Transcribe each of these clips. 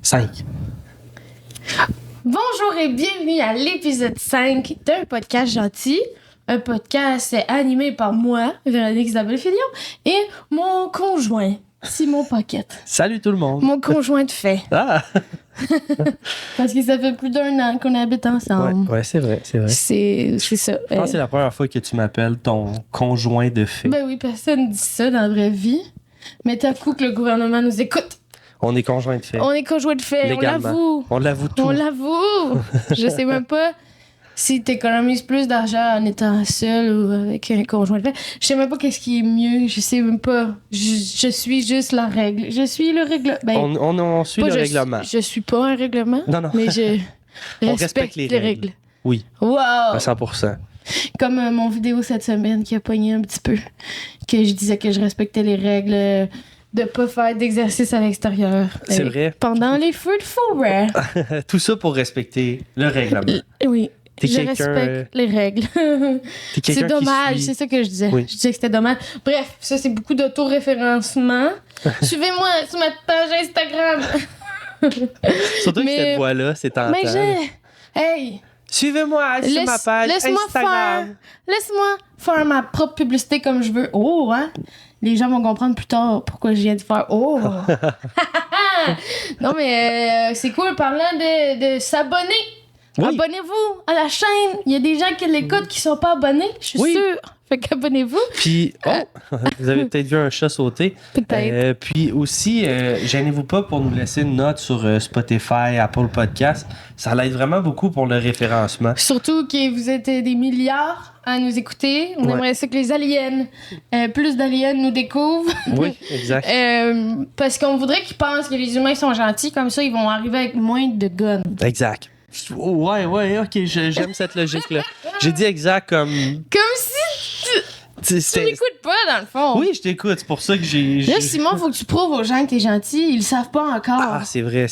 5. Bonjour et bienvenue à l'épisode 5 d'un podcast gentil. Un podcast animé par moi, Véronique Isabelle Filion, et mon conjoint, Simon Paquette. Salut tout le monde. Mon conjoint de fait. Ah! Parce que ça fait plus d'1 an qu'on habite ensemble. Ouais, c'est vrai. C'est ça. Je pense que c'est la première fois que tu m'appelles ton conjoint de fait. Ben oui, personne dit ça dans la vraie vie. Mais t'as coup que le gouvernement nous écoute. On est conjoint de fait. On est conjoint de fait, Légalement. on l'avoue. On l'avoue tout. On l'avoue. Je sais même pas si t'économises plus d'argent en étant seul ou avec un conjoint de fait. Je sais même pas qu'est-ce qui est mieux. Je sais même pas. Je suis juste la règle. Je suis le règlement. Ben, On suit le règlement. Je suis pas un règlement. Non. Mais je On respecte les règles. Oui. Wow! À 100%. Comme mon vidéo cette semaine qui a pogné un petit peu. Que je disais que je respectais les règles de pas faire d'exercice à l'extérieur. C'est vrai. Pendant les feux de forêt. Tout ça pour respecter le règlement. Oui. T'es Je quelqu'un, respecte les règles. T'es quelqu'un C'est dommage, qui suit... c'est ça que je disais. Oui. Je disais que c'était dommage. Bref, ça c'est beaucoup d'auto-référencement. Suivez-moi sur ma page Instagram. Surtout que Mais- cette voix-là, c'est tentant. Mais Hey! Suivez-moi sur ma page Instagram. Laisse-moi faire ma propre publicité comme je veux. Oh, hein? Les gens vont comprendre plus tard pourquoi je viens de faire oh. Non, mais c'est cool. Parlant de s'abonner. Oui. Abonnez-vous à la chaîne. Il y a des gens qui l'écoutent qui sont pas abonnés. Je suis Oui. sûre. Fait qu'abonnez-vous. Puis, vous avez peut-être vu un chat sauter. Peut-être. Puis aussi, gênez-vous pas pour nous laisser une note sur Spotify, Apple Podcast. Ça l'aide vraiment beaucoup pour le référencement. Surtout que vous êtes des milliards à nous écouter. On Ouais. aimerait ça que les aliens, plus d'aliens nous découvrent. Oui, exact. Parce qu'on voudrait qu'ils pensent que les humains sont gentils. Comme ça, ils vont arriver avec moins de guns. Exact. Ouais, ok, j'aime cette logique-là. J'ai dit exact comme... Comme si tu m'écoutes pas, dans le fond. Oui, je t'écoute. C'est pour ça que j'ai... Là, Simon, faut que tu prouves aux gens que t'es gentil. Ils le savent pas encore. Ah, c'est vrai.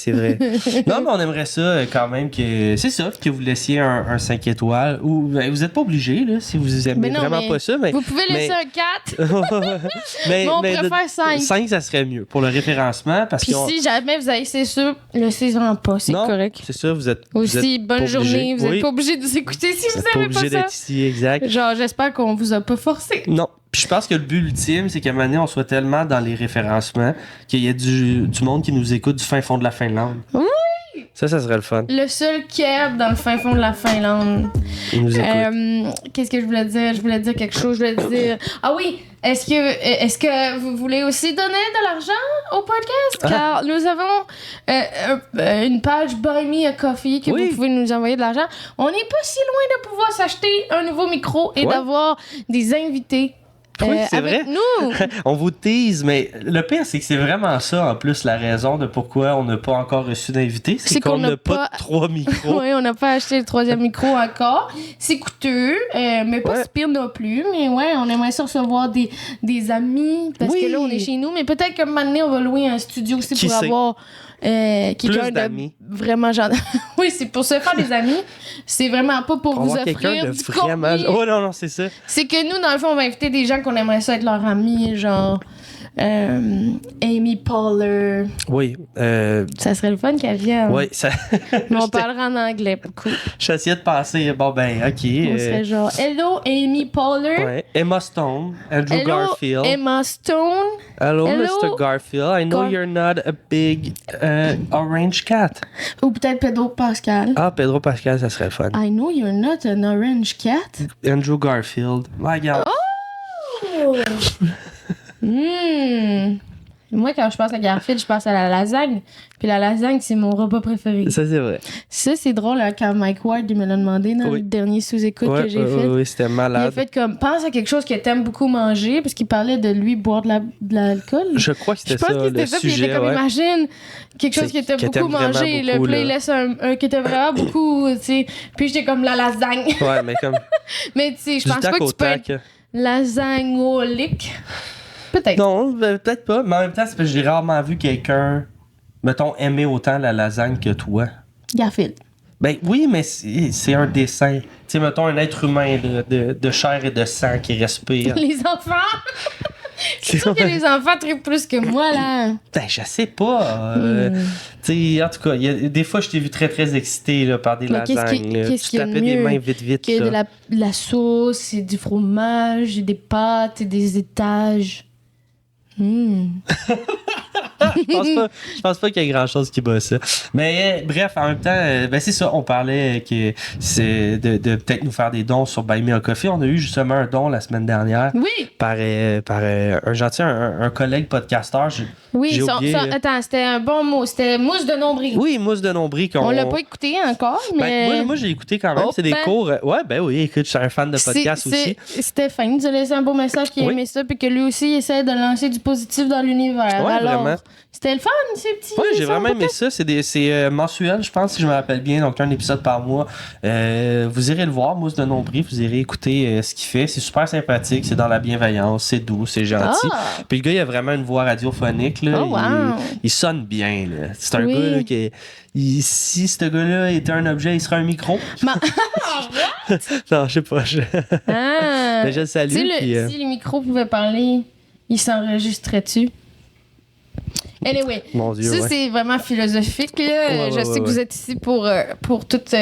Non, mais on aimerait ça quand même que... C'est ça, que vous laissiez un 5 étoiles. Ou ben, vous êtes pas obligé, là, si vous aimez vraiment pas ça. Mais, vous pouvez laisser un 4. mais on préfère 5. 5, ça serait mieux pour le référencement. Parce Puis que si jamais vous avez essayé ça, laissez-en pas. C'est non, correct. c'est ça, vous êtes Aussi, vous bonne êtes pas journée. obligé. Vous Oui. n'êtes pas obligé de nous écouter si Vous vous êtes pas n'avez pas obligé ça. d'être ici, exact. Genre, j'espère qu'on vous a pas forcé. Non. Puis je pense que le but ultime, c'est qu'à un moment donné, on soit tellement dans les référencements qu'il y ait du monde qui nous écoute du fin fond de la Finlande. Oui! Ça serait le fun. Le seul Keb dans le fin fond de la Finlande. Ils nous écoutent. Qu'est-ce que je voulais dire? Je voulais dire quelque chose. Je voulais dire... Ah oui! Est-ce que vous voulez aussi donner de l'argent au podcast? Car nous avons une page Buy Me a Coffee que Oui. vous pouvez nous envoyer de l'argent. On n'est pas si loin de pouvoir s'acheter un nouveau micro et Ouais. d'avoir des invités Oui, c'est avec vrai. nous. On vous tease, mais le pire, c'est que c'est vraiment ça, en plus, la raison de pourquoi on n'a pas encore reçu d'invité. C'est qu'on n'a pas de 3 micros. Oui, on n'a pas acheté le 3e micro encore. C'est coûteux, mais pas Ouais. si pire non plus. Mais ouais, on aimerait ça recevoir des amis. Parce Oui. que là, on est chez nous. Mais peut-être qu'un moment donné, on va louer un studio aussi Qui pour sait? avoir quelqu'un Plus de d'amis. vraiment gentil. Oui, c'est pour se faire des amis. C'est vraiment pas pour On vous va avoir quelqu'un offrir de du vraiment... contenu. Oh non, c'est ça. C'est que nous, dans le fond, on va inviter des gens qu'on aimerait ça être leurs amis, genre Amy Poehler. Oui. Ça serait le fun qu'elle vienne. Oui, ça... Mais on parlera en anglais, beaucoup. J'essayais de penser, bon ben, ok. On serait genre Hello Amy Poehler. Ouais. Emma Stone, Andrew Hello Garfield. Emma Stone. Hello, Hello, Mr. Garfield. I know you're not a big orange cat. Ou peut-être Pedro Pascal. Ah, Pedro Pascal, ça serait le fun. I know you're not an orange cat. Andrew Garfield. My God. Oh! Moi, quand je pense à Garfield, je pense à la lasagne. Puis la lasagne, c'est mon repas préféré. Ça, c'est vrai. Ça, c'est drôle hein, quand Mike Ward il me l'a demandé dans Oui. le dernier sous-écoute que j'ai fait. Oui, c'était Il a malade. fait comme, pense à quelque chose que t'aimes beaucoup manger, parce qu'il parlait de lui boire de l'alcool. Je crois que Je c'était pense ça, que c'était le ça, puis il sujet. était comme, Ouais. imagine, quelque chose C'est- que t'aimes que t'aimes beaucoup vraiment manger, beaucoup, le plat, là. il laisse un que t'aimes vraiment beaucoup, tu sais. Puis j'étais comme la lasagne. Ouais, mais comme Mais tu sais, je du pense pas tac que au tu peux tac. être lasagnolique. Peut-être. Non, peut-être pas. Mais en même temps, c'est parce que j'ai rarement vu quelqu'un, mettons, aimer autant la lasagne que toi. Garfield. Ben oui, mais c'est un dessin. Tu sais, mettons un être humain là, de chair et de sang qui respire. Les enfants! C'est sûr que les enfants trippent plus que moi, là. Ben, je sais pas. Tu sais, en tout cas, des fois, je t'ai vu très, très excité là, par des Mais lasagnes. qu'est-ce Tu qu'il y a de tapais des mieux mains vite, vite. Que de là. la sauce, et du fromage, et des pâtes, et des étages. Je pense pas qu'il y ait grand-chose qui bat ça. Mais bref, en même temps, ben c'est ça, on parlait que c'est de peut-être nous faire des dons sur Buy Me a Coffee. On a eu justement un don la semaine dernière Oui! par un gentil, un collègue podcasteur. Oui, j'ai oublié, attends, c'était un bon mot. C'était mousse de nombril. Oui, mousse de nombril. On l'a pas écouté encore, mais... Ben, moi, j'ai écouté quand même. Oh, c'est des ben. cours. Ouais, ben oui, écoute, je suis un fan de podcast aussi. Stéphane nous a laissé un beau message qu'il aimait ça, puis que lui aussi, il essaie de lancer du positif dans l'univers. Ouais, alors, vraiment. c'était le fun, ces petits... Oui, j'ai vraiment aimé ça. C'est mensuel, je pense, si je me rappelle bien. Donc, un épisode par mois. Vous irez le voir, Mousse de Nombril. Vous irez écouter ce qu'il fait. C'est super sympathique. C'est dans la bienveillance. C'est doux. C'est gentil. Puis le gars, il a vraiment une voix radiophonique. Là. Oh, wow. Il sonne bien. Là. C'est un Oui. gars là, qui... si ce gars-là était un objet, il serait un micro. Non, je sais pas. Mais je le salue. Si les micros pouvaient parler, ils s'enregistreraient-tu? Anyway, Mon Dieu, ça, c'est vraiment philosophique. Là. Je sais que vous êtes ici pour toute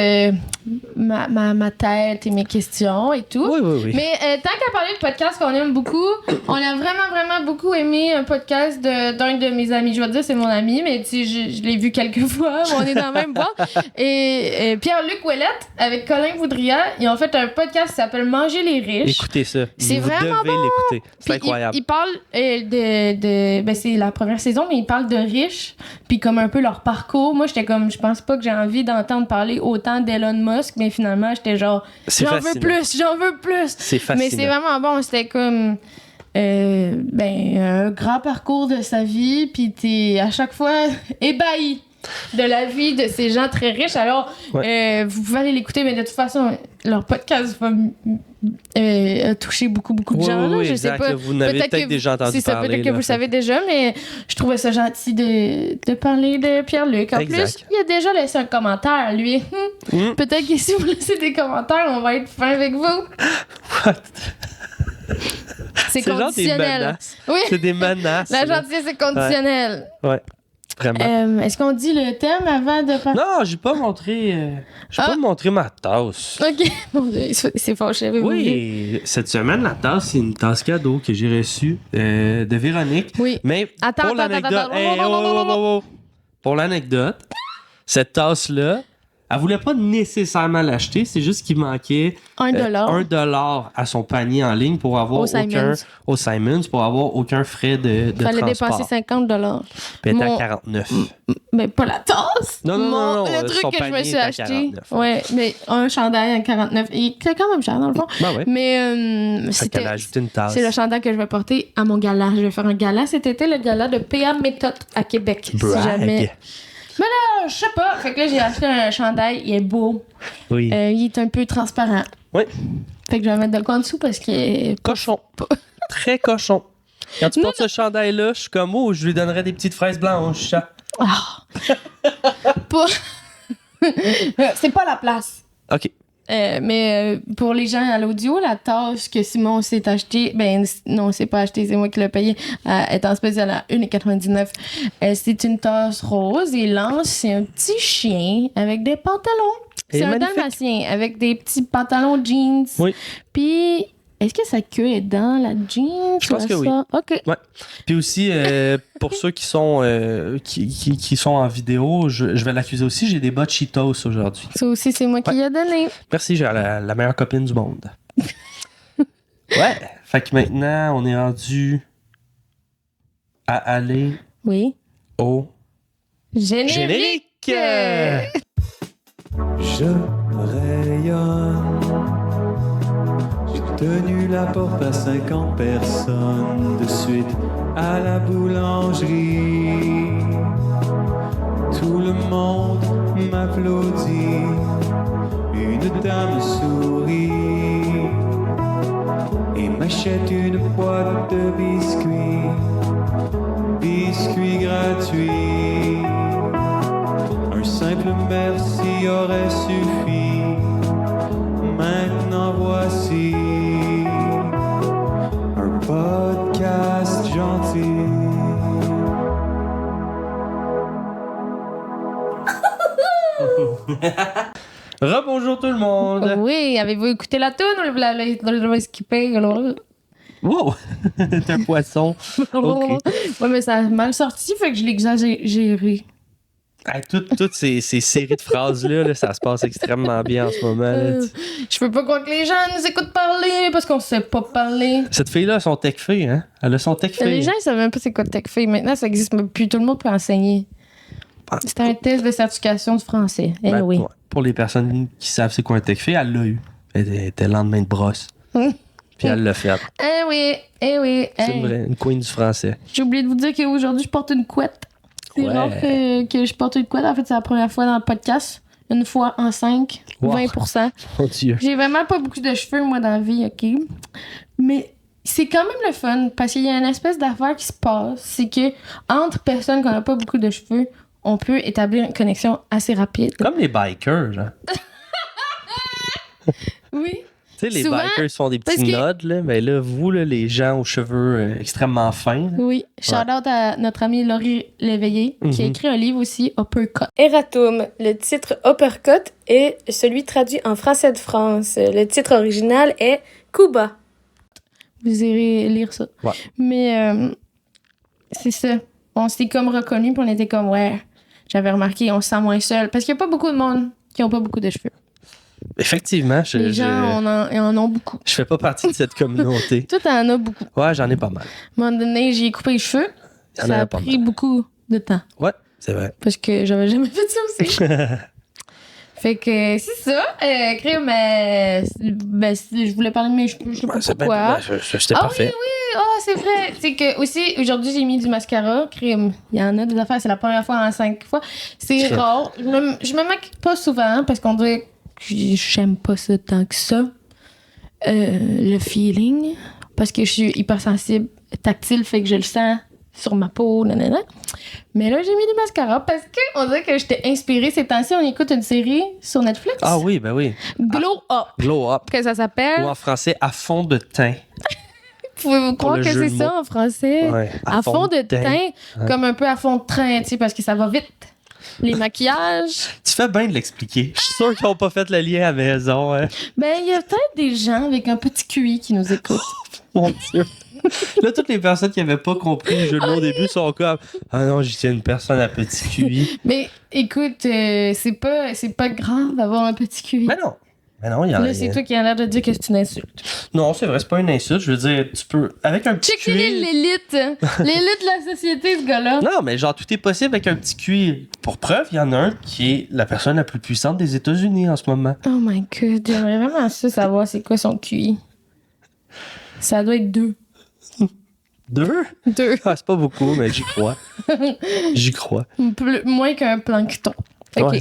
ma tête et mes questions et tout. Oui. Mais tant qu'à parler de podcast qu'on aime beaucoup, on a vraiment, vraiment beaucoup aimé un podcast d'un de mes amis. Je vais te dire, c'est mon ami, mais tu sais, je l'ai vu quelques fois. On est dans le même boîte. Et Pierre-Luc Ouellette, avec Colin Boudria, ils ont fait un podcast qui s'appelle Manger les riches. Écoutez ça. C'est vous vraiment devez bon. l'écouter. C'est Puis incroyable. Ils parlent ben c'est la première saison, mais ils parlent de riches, puis comme un peu leur parcours. Moi, j'étais comme, je pense pas que j'ai envie d'entendre parler autant d'Elon Musk, mais finalement, j'étais genre, j'en veux plus. C'est fascinant. Mais c'est vraiment bon. C'était comme, un grand parcours de sa vie, puis t'es à chaque fois ébahi de la vie de ces gens très riches. Alors, vous pouvez aller l'écouter, mais de toute façon, leur podcast va toucher beaucoup de gens. Là, Oui, je exact. sais pas. Vous n'avez peut-être déjà entendu C'est ça, parler. peut-être que vous le savez déjà, mais je trouvais ça gentil de parler de Pierre-Luc. En plus, il a déjà laissé un commentaire, lui. Peut-être que si vous laissez des commentaires, on va être fin avec vous. What? C'est conditionnel. Genre des menaces. Oui. C'est des menaces. La gentillesse, c'est conditionnel. Ouais. Vraiment. Est-ce qu'on dit le thème avant de parler? Non, j'ai pas montré. Pas montré ma tasse. Ok, mon Dieu, c'est fâché avec vous. Oui, cette semaine, la tasse, c'est une tasse cadeau que j'ai reçue de Véronique. Oui. Mais pour l'anecdote. Pour l'anecdote, cette tasse-là, elle voulait pas nécessairement l'acheter, c'est juste qu'il manquait $1 à son panier en ligne pour avoir au Simons pour avoir aucun frais de fallait transport. dépenser $50. Puis elle était à 49. Mais pas la tasse! Non. Le truc son que je me panier suis est à acheté. 49. Ouais, mais un chandail à 49. Il était quand même cher, dans le fond. Ben ouais. Mais Fait qu'elle a ajouté une tasse. c'est le chandail que je vais porter à mon gala. Je vais faire un gala cet été, le gala de PA Méthode à Québec. Brag. Si jamais. Mais là, je sais pas. Fait que là, j'ai acheté un chandail. Il est beau. Oui. Il est un peu transparent. Oui. Fait que je vais mettre de quoi en dessous parce qu'il est Cochon. Très cochon. Quand tu portes ce chandail-là, je suis comme, je lui donnerais des petites fraises blanches. C'est pas la place. OK. Mais pour les gens à l'audio, la tasse que Simon s'est acheté, non, c'est pas acheté, c'est moi qui l'ai payé, est en spécial à 1,99. C'est une tasse rose et lance, c'est un petit chien avec des pantalons. C'est un dalmatien avec des petits pantalons jeans. Oui. Puis, est-ce que sa queue est dans la jeans? Je pense que oui. OK. Ouais. Puis aussi, pour ceux qui sont qui sont en vidéo, je vais l'accuser aussi, j'ai des bottes Cheetos aujourd'hui. Ça aussi, c'est moi qui l'ai donné. Merci, j'ai la meilleure copine du monde. Ouais. Fait que maintenant, on est rendu à aller au générique. Je rayonne. J'ai tenu la porte à 50 personnes de suite à la boulangerie. Tout le monde m'applaudit. Une dame sourit et m'achète une boîte de biscuits. Biscuits gratuits. Un simple merci aurait suffi. Maintenant voici un podcast Rebonjour tout le monde! Oui, avez-vous écouté la toune ou vous l'avez skippé? Wow! T'es un poisson. Ok. Ouais, mais ça a mal sorti, fait que je l'ai exagéré. Hey, toutes ces séries de phrases-là, là, ça se passe extrêmement bien en ce moment. Là. Je peux pas croire que les gens nous écoutent parler parce qu'on sait pas parler. Cette fille-là a son tech-fée, hein? Elle a son tech-fée. Les gens ils savent même pas c'est quoi tech-fée. Maintenant, ça existe même plus. Tout le monde peut enseigner. C'était un test de certification de français. Ben, Anyway. pour les personnes qui savent c'est quoi un tech-fée, elle l'a eu. Elle était lendemain de brosse. Puis elle l'a fait. Eh oui. C'est une queen du français. J'ai oublié de vous dire qu'aujourd'hui, je porte une couette. C'est rare que je porte une couette. En fait, c'est la première fois dans le podcast. Une fois en 5, wow. 20%. Mon Dieu. J'ai vraiment pas beaucoup de cheveux, moi, dans la vie, OK? Mais c'est quand même le fun, parce qu'il y a une espèce d'affaire qui se passe. C'est que entre personnes qui n'ont pas beaucoup de cheveux, on peut établir une connexion assez rapide. Comme les bikers, hein? Oui. Tu sais, les Souvent, bikers font des petits nods, là, mais là, vous, là, les gens aux cheveux extrêmement fins. Là. Oui. Shout-out à notre amie Laurie Léveillé, qui a écrit un livre aussi, Uppercut. Eratum. Le titre Uppercut est celui traduit en français de France. Le titre original est Cuba. Vous irez lire ça. Ouais. Mais c'est ça. On s'est comme reconnus, puis on était comme, ouais, j'avais remarqué, on se sent moins seul. Parce qu'il n'y a pas beaucoup de monde qui n'ont pas beaucoup de cheveux. Effectivement, les gens en ont beaucoup. Je fais pas partie de cette communauté. Toi, t'en as beaucoup. Ouais, j'en ai pas mal. À un moment donné, j'ai coupé les cheveux. Ça a pris beaucoup de temps. Ouais, c'est vrai. Parce que j'avais jamais fait ça aussi. Fait que c'est ça. Crime, je voulais parler de mes cheveux, je sais pas pourquoi. C'était parfait. Oui, c'est vrai. C'est que aussi, aujourd'hui, j'ai mis du mascara. Crime, il y en a des affaires, c'est la première fois en 5 fois. C'est rare. Je me maquille pas souvent parce qu'on dirait que j'aime pas ça tant que ça. Le feeling. Parce que je suis hypersensible, tactile, fait que je le sens sur ma peau, nanana. Mais là, j'ai mis du mascara parce qu'on dirait que j'étais inspirée ces temps-ci. On écoute une série sur Netflix. Ah oui, ben oui. Glow Up. Glow Up. Que ça s'appelle. Ou en français, à fond de teint. Pouvez-vous croire que c'est ça en français? Ouais, à fond de teint, ouais. comme un peu à fond de train, tu sais, parce que ça va vite. Les maquillages. Tu fais bien de l'expliquer. Je suis sûr qu'ils n'ont pas fait le lien à la maison. Hein. Ben, il y a peut-être des gens avec un petit QI qui nous écoutent. Mon Dieu. Là, toutes les personnes qui n'avaient pas compris le jeu de mots au début sont comme « Ah non, j'y tiens une personne à petit QI. » Mais écoute, c'est pas grave d'avoir un petit QI. Mais non. Il y a là, c'est toi qui as l'air de dire que c'est une insulte. Non, c'est vrai, c'est pas une insulte. Je veux dire, tu peux... Avec un petit QI... QI... l'élite de la société, ce gars-là. Non, mais genre, tout est possible avec un petit QI. Pour preuve, il y en a un qui est la personne la plus puissante des États-Unis en ce moment. Oh my God, j'aimerais vraiment savoir c'est quoi son QI. Ça doit être 2. 2? 2. Ah, c'est pas beaucoup, mais j'y crois. J'y crois. Moins qu'un plancton. OK. Ouais,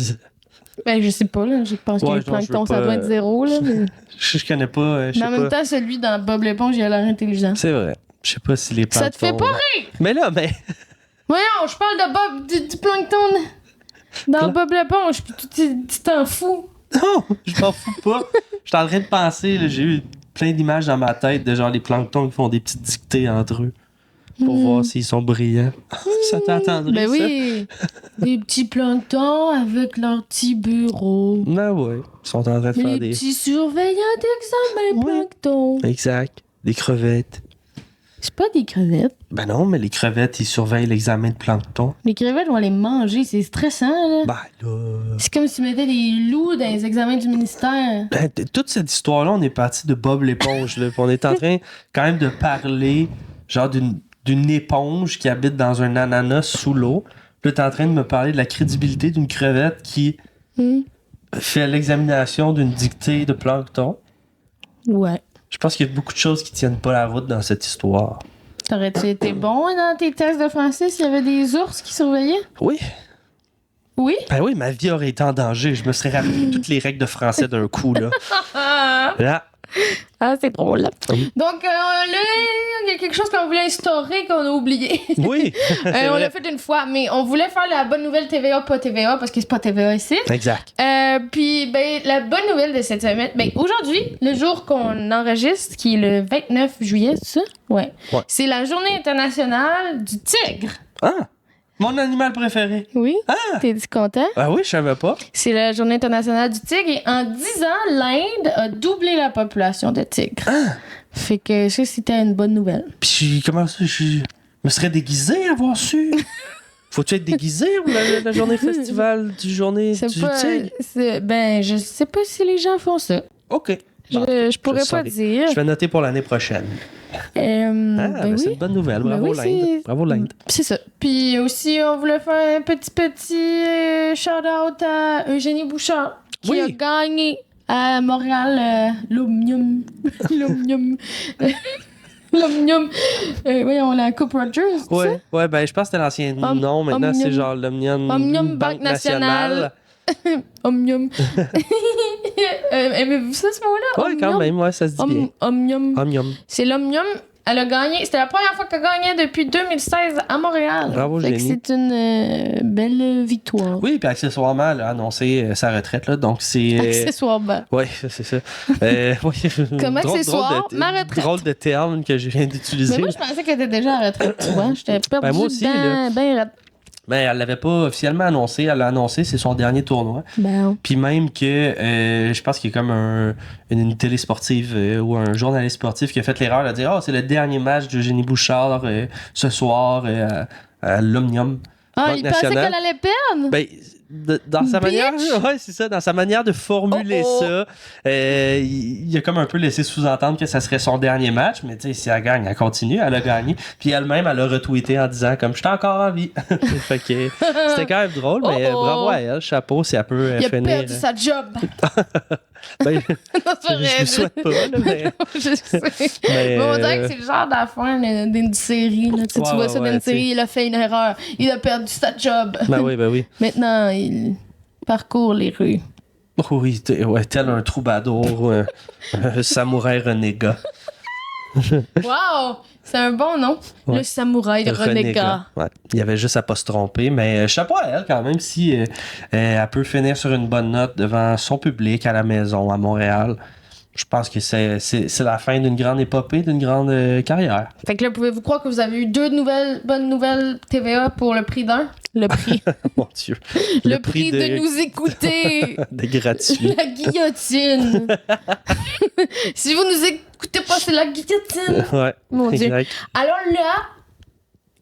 ben, je sais pas, là. Je pense qu'un plancton, ça doit être 0, là. Mais... je connais pas. Mais en même temps, celui dans Bob l'éponge, il a l'air intelligent. C'est vrai. Je sais pas si les planctons... Ça te fait pas rire! Mais là, mais... Voyons, je parle de Bob, du plancton dans Bob l'éponge, puis tu t'en fous. Non, je m'en fous pas. Je suis en train de penser, là, j'ai eu plein d'images dans ma tête de genre les planctons qui font des petites dictées entre eux pour voir s'ils sont brillants. Ça t'attendrait, ben oui, des petits planctons avec leur petit bureau. Ah ouais, ils sont en train de faire les petits surveillants d'examen plancton. Exact, des crevettes. C'est pas des crevettes. Ben non, mais les crevettes, ils surveillent l'examen de plancton. Les crevettes, on va les manger, c'est stressant, là. Ben là... C'est comme si tu mettais des loups dans les examens du ministère. Ben, toute cette histoire-là, on est parti de Bob l'éponge, là. Puis on est en train quand même de parler, genre, d'une éponge qui habite dans un ananas sous l'eau. Puis là, t'es en train de me parler de la crédibilité d'une crevette qui fait l'examination d'une dictée de plancton. Ouais. Je pense qu'il y a beaucoup de choses qui tiennent pas la route dans cette histoire. T'aurais-tu été bon dans tes tests de français s'il y avait des ours qui surveillaient? Oui. Oui? Ben oui, ma vie aurait été en danger. Je me serais rappelé toutes les règles de français d'un coup, là. Là. Ah, c'est drôle. Donc, là, il y a quelque chose qu'on voulait instaurer qu'on a oublié. Oui. On l'a fait une fois, mais on voulait faire la bonne nouvelle TVA, pas TVA, parce que c'est pas TVA ici. Exact. Puis, ben, la bonne nouvelle de cette semaine, ben, aujourd'hui, le jour qu'on enregistre, qui est le 29 juillet, c'est ça? Ouais. C'est la journée internationale du tigre. Ah! Mon animal préféré. Oui. Ah! T'es content? Ah oui, je savais pas. C'est la Journée internationale du tigre et en 10 ans, l'Inde a doublé la population de tigres. Ah! Fait que ça, c'était une bonne nouvelle. Puis comment ça, je me serais déguisé à avoir su? Faut-tu être déguisé pour la journée festival du journée C'est du pas. tigre? Ben, je sais pas si les gens font ça. OK. Je pourrais pas saurai. dire. Je vais noter pour l'année prochaine. Ben c'est oui. une bonne nouvelle. Ben Bravo oui, l'Inde. c'est- Bravo l'Inde. C'est ça. Puis aussi, on voulait faire un petit shout-out à Eugénie Bouchard qui Oui. a gagné à Montréal l'Omnium. L'Omnium. L'Omnium. Voyons, la Coupe Rogers. c'est ça? Ouais, ben je pense que c'était l'ancien nom. Maintenant, Omnium. c'est genre l'Omnium Omnium Banque Nationale. Omnium. Aimez-vous ça, ce mot-là? Ouais, quand même, ouais, ça se dit bien. Omnium. Omnium. C'est l'Omnium. Elle a gagné. C'était la première fois qu'elle gagnait depuis 2016 à Montréal. Bravo, Fait que Génie. c'est une belle victoire. Oui, puis accessoirement, elle a annoncé sa retraite, là, donc c'est... Accessoirement. Oui, c'est ça. Comme accessoire, ma retraite. Drôle de terme que je viens d'utiliser. Mais moi, je pensais qu'elle était déjà à la retraite, tu vois. J'étais perdue Ben, moi aussi, là. ben, Mais elle l'avait pas officiellement annoncé. Elle l'a annoncé, c'est son dernier tournoi. ben, Puis même que je pense qu'il y a comme une télé sportive ou un journaliste sportif qui a fait l'erreur de dire c'est le dernier match d'Eugénie Bouchard ce soir à l'Omnium. Ah, Banque il pensait nationale. qu'elle allait perdre? Ben, dans sa Bitch! manière, ouais, c'est ça, dans sa manière de formuler ça, il a comme un peu laissé sous-entendre que ça serait son dernier match, mais tu sais, si elle gagne, elle continue, elle a gagné. Puis elle-même, elle a retweeté en disant comme j'étais encore en vie. Fait que c'était quand même drôle, mais bravo à elle, chapeau si elle peut Il a finir. perdu sa job. Ben, Non, c'est je vrai. lui souhaite pas, là, mais. Je sais. Mais, Mais on dirait que c'est le genre d'affaire d'une série. Là. Tu sais, tu Ouais, vois ça dans ouais, une série, il a fait une erreur. Il a perdu sa job. Ben oui. Maintenant, il parcourt les rues. Oui, ouais, tel un troubadour, un samouraï renégat. Wow! C'est un bon nom. Ouais. Le samouraï renégat. Ouais. Il y avait juste à pas se tromper, mais chapeau à elle quand même si elle peut finir sur une bonne note devant son public à la maison à Montréal. Je pense que c'est la fin d'une grande épopée, d'une grande carrière. Fait que là, pouvez-vous croire que vous avez eu deux bonnes nouvelles TVA pour le prix d'un? Le prix. Mon Dieu. le prix de nous écouter. de gratuit. La guillotine. Si vous nous écoutez pas, c'est la guillotine. Ouais. Mon Dieu. Exact. Alors là,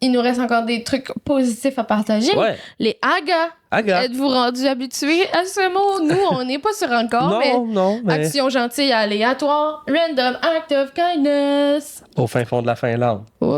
il nous reste encore des trucs positifs à partager. Ouais. Les AGA. Aga. Êtes-vous rendu habitué à ce mot? Nous, on n'est pas sûr encore, Non, mais action gentille aléatoire, random act of kindness. au fin fond de la Finlande. Oui.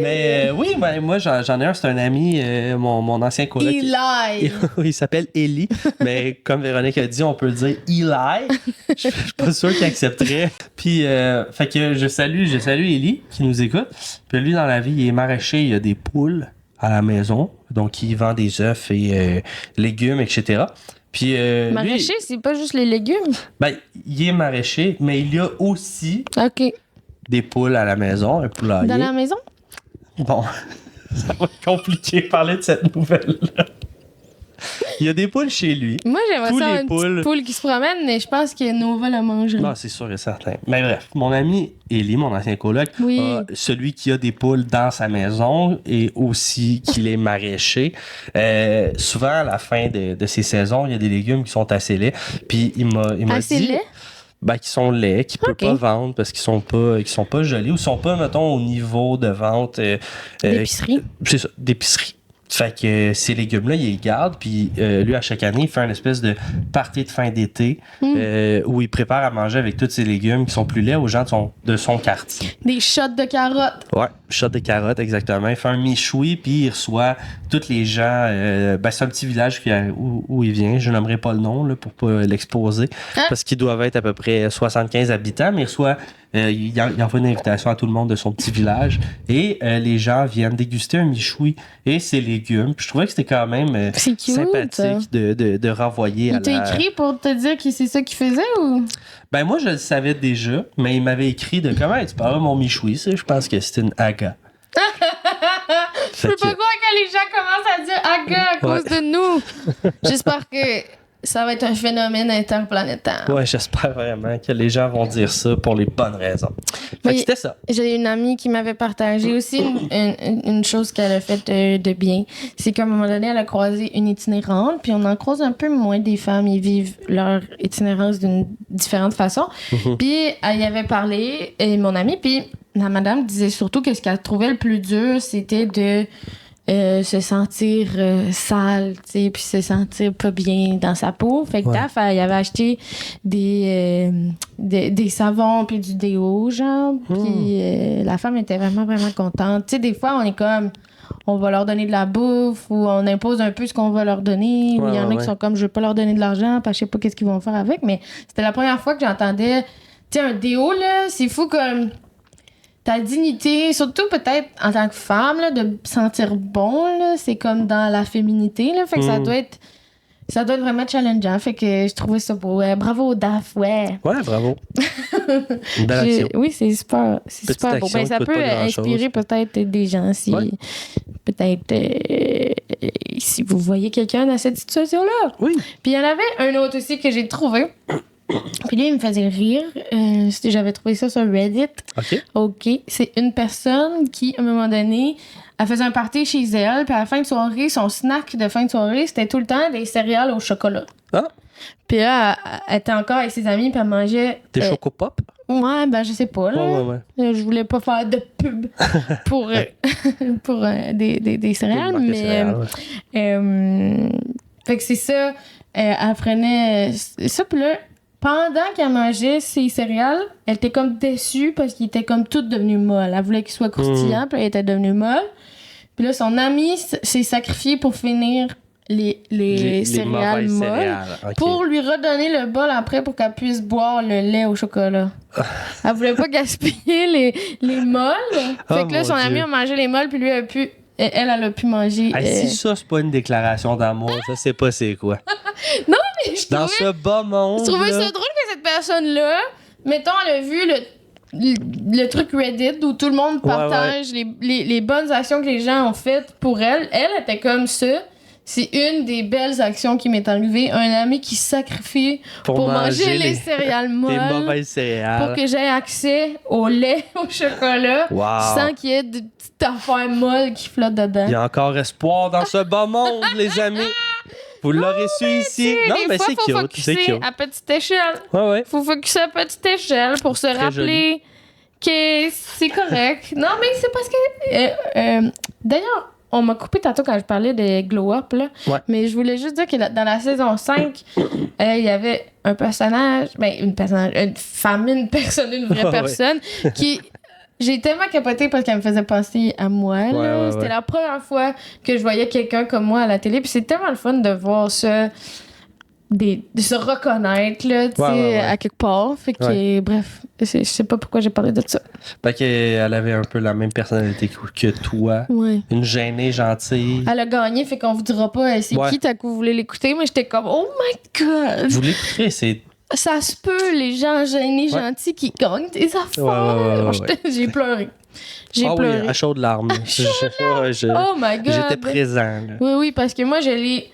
Mais oui, ben, moi j'en ai un, c'est un ami, mon ancien coloc. Eli. Il s'appelle Eli, mais comme Véronique a dit, on peut le dire Eli. Je suis pas sûr qu'il accepterait. Puis, fait que je salue Eli qui nous écoute. Puis lui, dans la vie, il est maraîcher, il a des poules à la maison. Donc, il vend des œufs et légumes, etc. Puis, Maraîcher, c'est pas juste les légumes. ben, il est maraîcher, mais il y a aussi OK. des poules à la maison, un poulailler. Dans la maison? Bon, ça va être compliqué de parler de cette nouvelle-là. Il y a des poules chez lui. Moi, j'aimerais Tous ça les une poules. petite poule qui se promène, mais je pense que Nova la mangerait. Non, c'est sûr et certain. Mais bref, mon ami Élie, mon ancien coloc, Oui. celui qui a des poules dans sa maison et aussi qu'il est maraîcher, souvent à la fin de ces saisons, il y a des légumes qui sont assez laids. Puis il m'a Assez dit... laid? Ben, qui sont laids, qu'il peut Ok. pas vendre parce qu'ils sont pas jolis ou sont pas, mettons, au niveau de vente... D'épicerie. C'est ça, d'épicerie. Fait que ces légumes-là, il les garde, puis lui, à chaque année, il fait une espèce de party de fin d'été où il prépare à manger avec tous ces légumes qui sont plus laids aux gens de son quartier. Des shots de carottes. Ouais, shot de carottes, exactement. Il fait un michoui, puis il reçoit tous les gens. Ben, c'est un petit village où il vient. Je nommerai pas le nom là, pour pas l'exposer, parce qu'ils doivent être à peu près 75 habitants, mais il reçoit... il envoie une invitation à tout le monde de son petit village et les gens viennent déguster un michoui et ses légumes. Puis je trouvais que c'était quand même C'est cute, sympathique de renvoyer à Il t'a écrit pour te dire que c'est ça qu'il faisait ou? Ben moi, je le savais déjà, mais il m'avait écrit de comment tu parles mon michoui, ça. Je pense que c'était une aga. Je peux pas croire que les gens commencent à dire aga à cause de nous. J'espère que ça va être un phénomène interplanétaire. Ouais, j'espère vraiment que les gens vont dire ça pour les bonnes raisons. Fait que c'était ça. J'ai une amie qui m'avait partagé aussi une chose qu'elle a faite de bien. C'est qu'à un moment donné, elle a croisé une itinérante, puis on en croise un peu moins des femmes. Ils vivent leur itinérance d'une différente façon. Puis elle y avait parlé, et mon amie, puis la madame disait surtout que ce qu'elle trouvait le plus dur, c'était de se sentir sale, tu sais, puis se sentir pas bien dans sa peau. Fait que Daph, elle avait acheté des savons puis du déo, genre. Puis la femme était vraiment, vraiment contente. Tu sais, des fois, on est comme... On va leur donner de la bouffe ou on impose un peu ce qu'on va leur donner. Ou il y en a qui sont comme, je veux pas leur donner de l'argent parce que je sais pas qu'est-ce qu'ils vont faire avec. Mais c'était la première fois que j'entendais... Tu sais, un déo, là, c'est fou comme... Ta dignité, surtout peut-être en tant que femme, là, de sentir bon, là, c'est comme dans la féminité. Là, fait que ça doit être vraiment challengeant. Fait que je trouvais ça beau. Bravo, Daph, ouais. Ouais, bravo. Une belle action. Oui, c'est super beau. Ben, ça peut inspirer peut-être des gens si... Peut-être si vous voyez quelqu'un dans cette situation-là. Oui. Puis il y en avait un autre aussi que j'ai trouvé. Puis lui, il me faisait rire. J'avais trouvé ça sur Reddit. OK. C'est une personne qui, à un moment donné, elle faisait un party chez elle, puis à la fin de soirée, son snack de fin de soirée, c'était tout le temps des céréales au chocolat. Ah! Puis là, elle était encore avec ses amis, puis elle mangeait... Des Choco-Pop? Ouais, ben je sais pas, là. Ouais. Je voulais pas faire de pub pour des céréales, mais... fait que c'est ça. Elle prenait ça, puis là, pendant qu'elle mangeait ses céréales, elle était comme déçue parce qu'il était comme tout devenu molle. Elle voulait qu'il soit croustillant, puis elle était devenue molle. Puis là, son ami s'est sacrifié pour finir les céréales molles pour lui redonner le bol après pour qu'elle puisse boire le lait au chocolat. Elle voulait pas gaspiller les molles. Fait que là, son ami a mangé les molles, puis lui a pu... Elle a pu manger... Si ça, c'est pas une déclaration d'amour, ça, c'est pas c'est quoi. Non, mais dans ce bas monde... Je trouvais ça drôle que cette personne-là, mettons, elle a vu le truc Reddit où tout le monde partage les bonnes actions que les gens ont faites pour elle. Elle était comme ça. C'est une des belles actions qui m'est arrivée. Un ami qui se sacrifie pour manger les céréales molles. Les mauvaises céréales. Pour que j'aie accès au lait, au chocolat, sans qu'il y ait de petites affaires molles qui flottent dedans. Il y a encore espoir dans ce bas monde, les amis. Vous l'aurez su ici. Non, mais c'est cute. C'est cute. À petite échelle. Ouais. Faut focuser à petite échelle pour se rappeler que c'est correct. Non, mais c'est parce que... d'ailleurs... On m'a coupé tantôt quand je parlais de Glow Up, là. Mais je voulais juste dire que dans la saison 5, il y avait un personnage, une vraie personne, qui... J'ai tellement capoté parce qu'elle me faisait penser à moi. C'était la première fois que je voyais quelqu'un comme moi à la télé. Puis c'est tellement le fun de voir ça... de se reconnaître, là, tu sais, à quelque part. Fait que, bref, je sais pas pourquoi j'ai parlé de ça. Fait qu'elle avait un peu la même personnalité que toi. Ouais. Une gênée gentille. Elle a gagné, fait qu'on vous dira pas c'est qui, t'as que vous voulez l'écouter, mais j'étais comme, oh my God! Vous l'écouterez, c'est... Ça se peut, les gens gênés, gentils qui gagnent des affaires. J'ai pleuré. J'ai pleuré. Oui, à chaudes larmes. Oh my God! J'étais présent, là. Oui, parce que moi, je l'ai...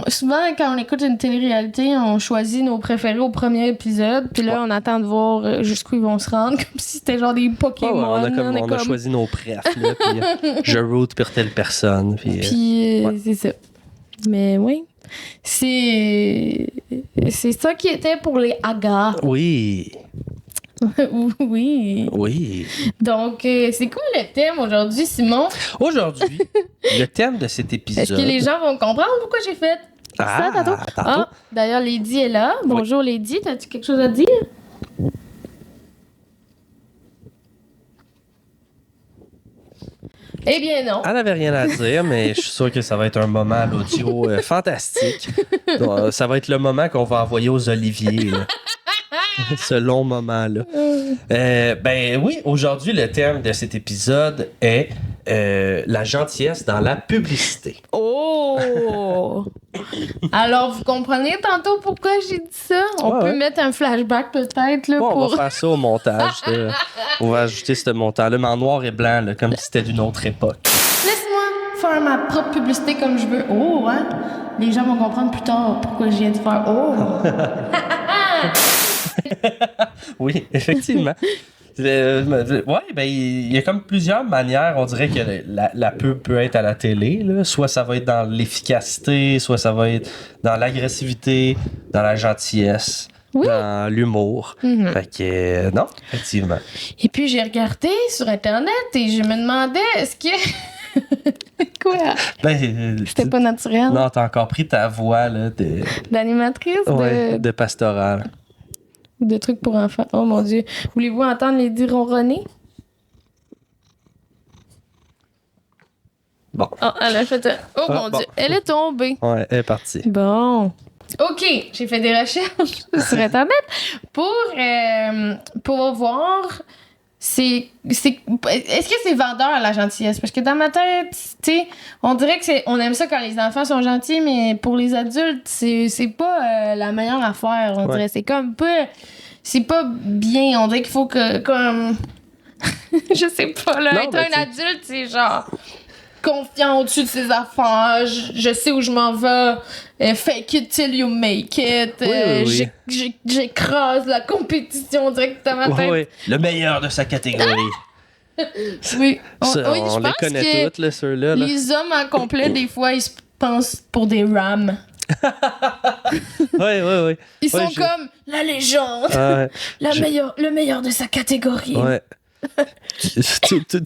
souvent, quand on écoute une télé-réalité, on choisit nos préférés au premier épisode, puis là, on attend de voir jusqu'où ils vont se rendre, comme si c'était genre des Pokémon. On a choisi nos préfs, là, puis je root pour telle personne. Puis c'est ça. Mais oui, c'est ça qui était pour les Agas. Oui. Oui. Donc, c'est quoi le thème aujourd'hui, Simon? Aujourd'hui, le thème de cet épisode... Est-ce que les gens vont comprendre pourquoi j'ai fait ça tantôt? D'ailleurs, Lady est là. Bonjour, Lady. As-tu quelque chose à dire? Eh bien, non. Elle n'avait rien à dire, mais je suis sûr que ça va être un moment à l'audio fantastique. Donc, ça va être le moment qu'on va envoyer aux Oliviers, là. Ce long moment-là. Oui, aujourd'hui, le thème de cet épisode est la gentillesse dans la publicité. Oh! Alors, vous comprenez tantôt pourquoi j'ai dit ça? On peut mettre un flashback peut-être. Là, on va faire ça au montage. On va ajouter ce montant-là, mais en noir et blanc, là, comme si c'était d'une autre époque. Laisse-moi faire ma propre publicité comme je veux. Oh, hein? Les gens vont comprendre plus tard pourquoi je viens de faire oh. Oui, effectivement. Ouais, ben il y a comme plusieurs manières. On dirait que la pub peut être à la télé, là. Soit ça va être dans l'efficacité, soit ça va être dans l'agressivité, dans la gentillesse, dans l'humour. Fait que non, effectivement. Et puis j'ai regardé sur Internet et je me demandais est-ce que... Quoi? Ben, C'était pas naturel? Non, t'as encore pris ta voix là, D'animatrice? de pastoral. De trucs pour enfants. Oh mon Dieu. Voulez-vous entendre les dire ronronner? Bon. Oh, elle a fait un... Oh mon Dieu. Elle est tombée. Ouais, elle est partie. Bon. OK. J'ai fait des recherches sur Internet pour voir est-ce que c'est vendeur à la gentillesse? Parce que dans ma tête, tu sais, on dirait que on aime ça quand les enfants sont gentils, mais pour les adultes, c'est pas la meilleure affaire. On dirait c'est comme pas... C'est pas bien. On dirait qu'il faut que... comme... je sais pas, là. Être un adulte, c'est genre... confiant au-dessus de ses affaires. Je sais où je m'en vais. Fake it till you make it. Oui. J'écrase la compétition directement. Oui. Le meilleur de sa catégorie. Oui. On les connaît toutes, là, ceux-là. Là. Les hommes en complet, des fois, ils se pensent pour des rams. Oui. Ils sont comme la légende. Le meilleur de sa catégorie. Ouais.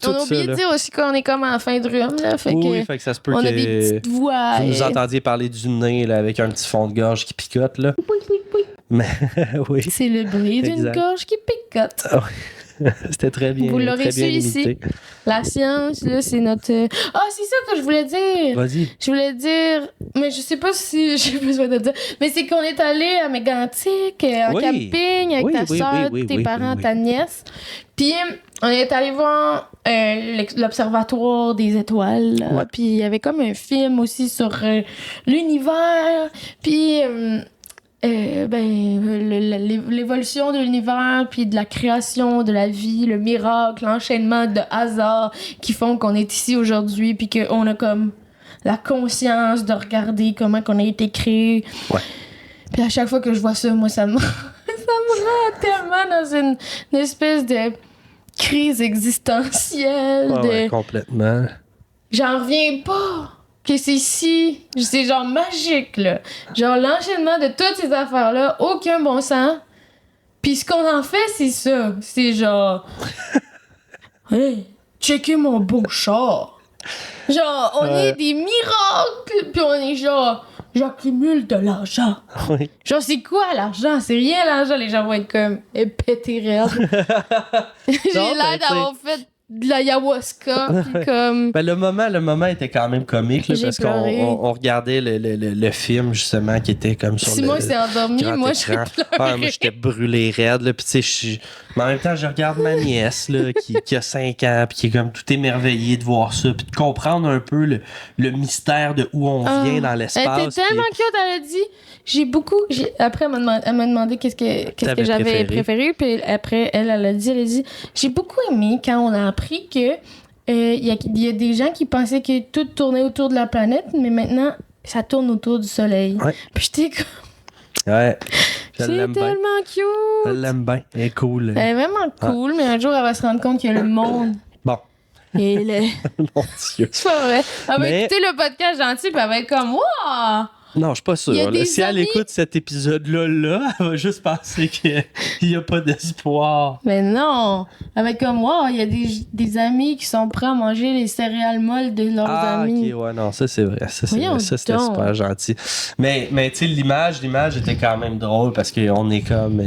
On a oublié de dire aussi qu'on est comme en fin de rhume. Là, fait que ça se peut on a des petites voix. Vous nous entendiez parler du nez là, avec un petit fond de gorge qui picote. Là. Oui. Mais oui. C'est le bruit d'une gorge qui picote. Ah oui. C'était très bien. Vous l'aurez très su bien ici. imité. La science, là, c'est notre... Ah, c'est ça que je voulais dire. Vas-y. Je voulais dire... Mais je sais pas si j'ai besoin de dire. Mais c'est qu'on est allé à Mégantic, en camping, avec ta soeur, tes parents, ta nièce. Puis, on est allé voir l'Observatoire des étoiles. Puis, il y avait comme un film aussi sur l'univers. Puis... l'évolution de l'univers, puis de la création de la vie, le miracle, l'enchaînement de hasards qui font qu'on est ici aujourd'hui, puis qu'on a comme la conscience de regarder comment qu'on a été créé. Ouais. Puis à chaque fois que je vois ça, moi, ça me rend tellement dans une espèce de crise existentielle. Ouais, complètement. J'en reviens pas. Que c'est ici, c'est genre magique, là. Genre l'enchaînement de toutes ces affaires-là, aucun bon sens. Puis ce qu'on en fait, c'est ça. C'est genre... Hey, checkez mon beau char. Genre, on est des miracles, puis on est genre... J'accumule de l'argent. Oui. Genre, c'est quoi l'argent? C'est rien l'argent. Les gens vont être comme pétés raides. J'ai l'air d'avoir fait... de l'ayahuasca, puis comme... Ben, le moment était quand même comique, là, parce qu'on regardait le film, justement, qui était comme sur Simon s'est endormi, moi, j'ai pleuré. Moi, j'étais brûlé raide, là, puis tu sais, mais en même temps, je regarde ma nièce, là, qui a 5 ans, puis qui est comme tout émerveillée de voir ça, puis de comprendre un peu le mystère de où on vient dans l'espace. Elle était tellement cute, elle a dit... Après, elle m'a demandé qu'est-ce que j'avais préféré, puis après, elle a dit, j'ai beaucoup aimé quand on a appris que il y a des gens qui pensaient que tout tournait autour de la planète, mais maintenant, ça tourne autour du soleil. Ouais. Puis j'étais comme... Ouais. C'est tellement cute. Je l'aime bien. Elle est cool. Elle est vraiment cool, mais un jour, elle va se rendre compte que le monde... Bon. Et Mon Dieu. C'est pas vrai. Elle va écouter le podcast gentil, puis elle va être comme... Wow! Non, je suis pas sûr. Si elle écoute cet épisode-là, elle va juste penser qu'il n'y a pas d'espoir. Mais non! Elle va être comme, wow, il y a des amis qui sont prêts à manger les céréales molles de leurs amis. Ok, ouais, non, ça c'est vrai. Ça, c'était super gentil. Mais tu sais, l'image était quand même drôle parce qu'on est comme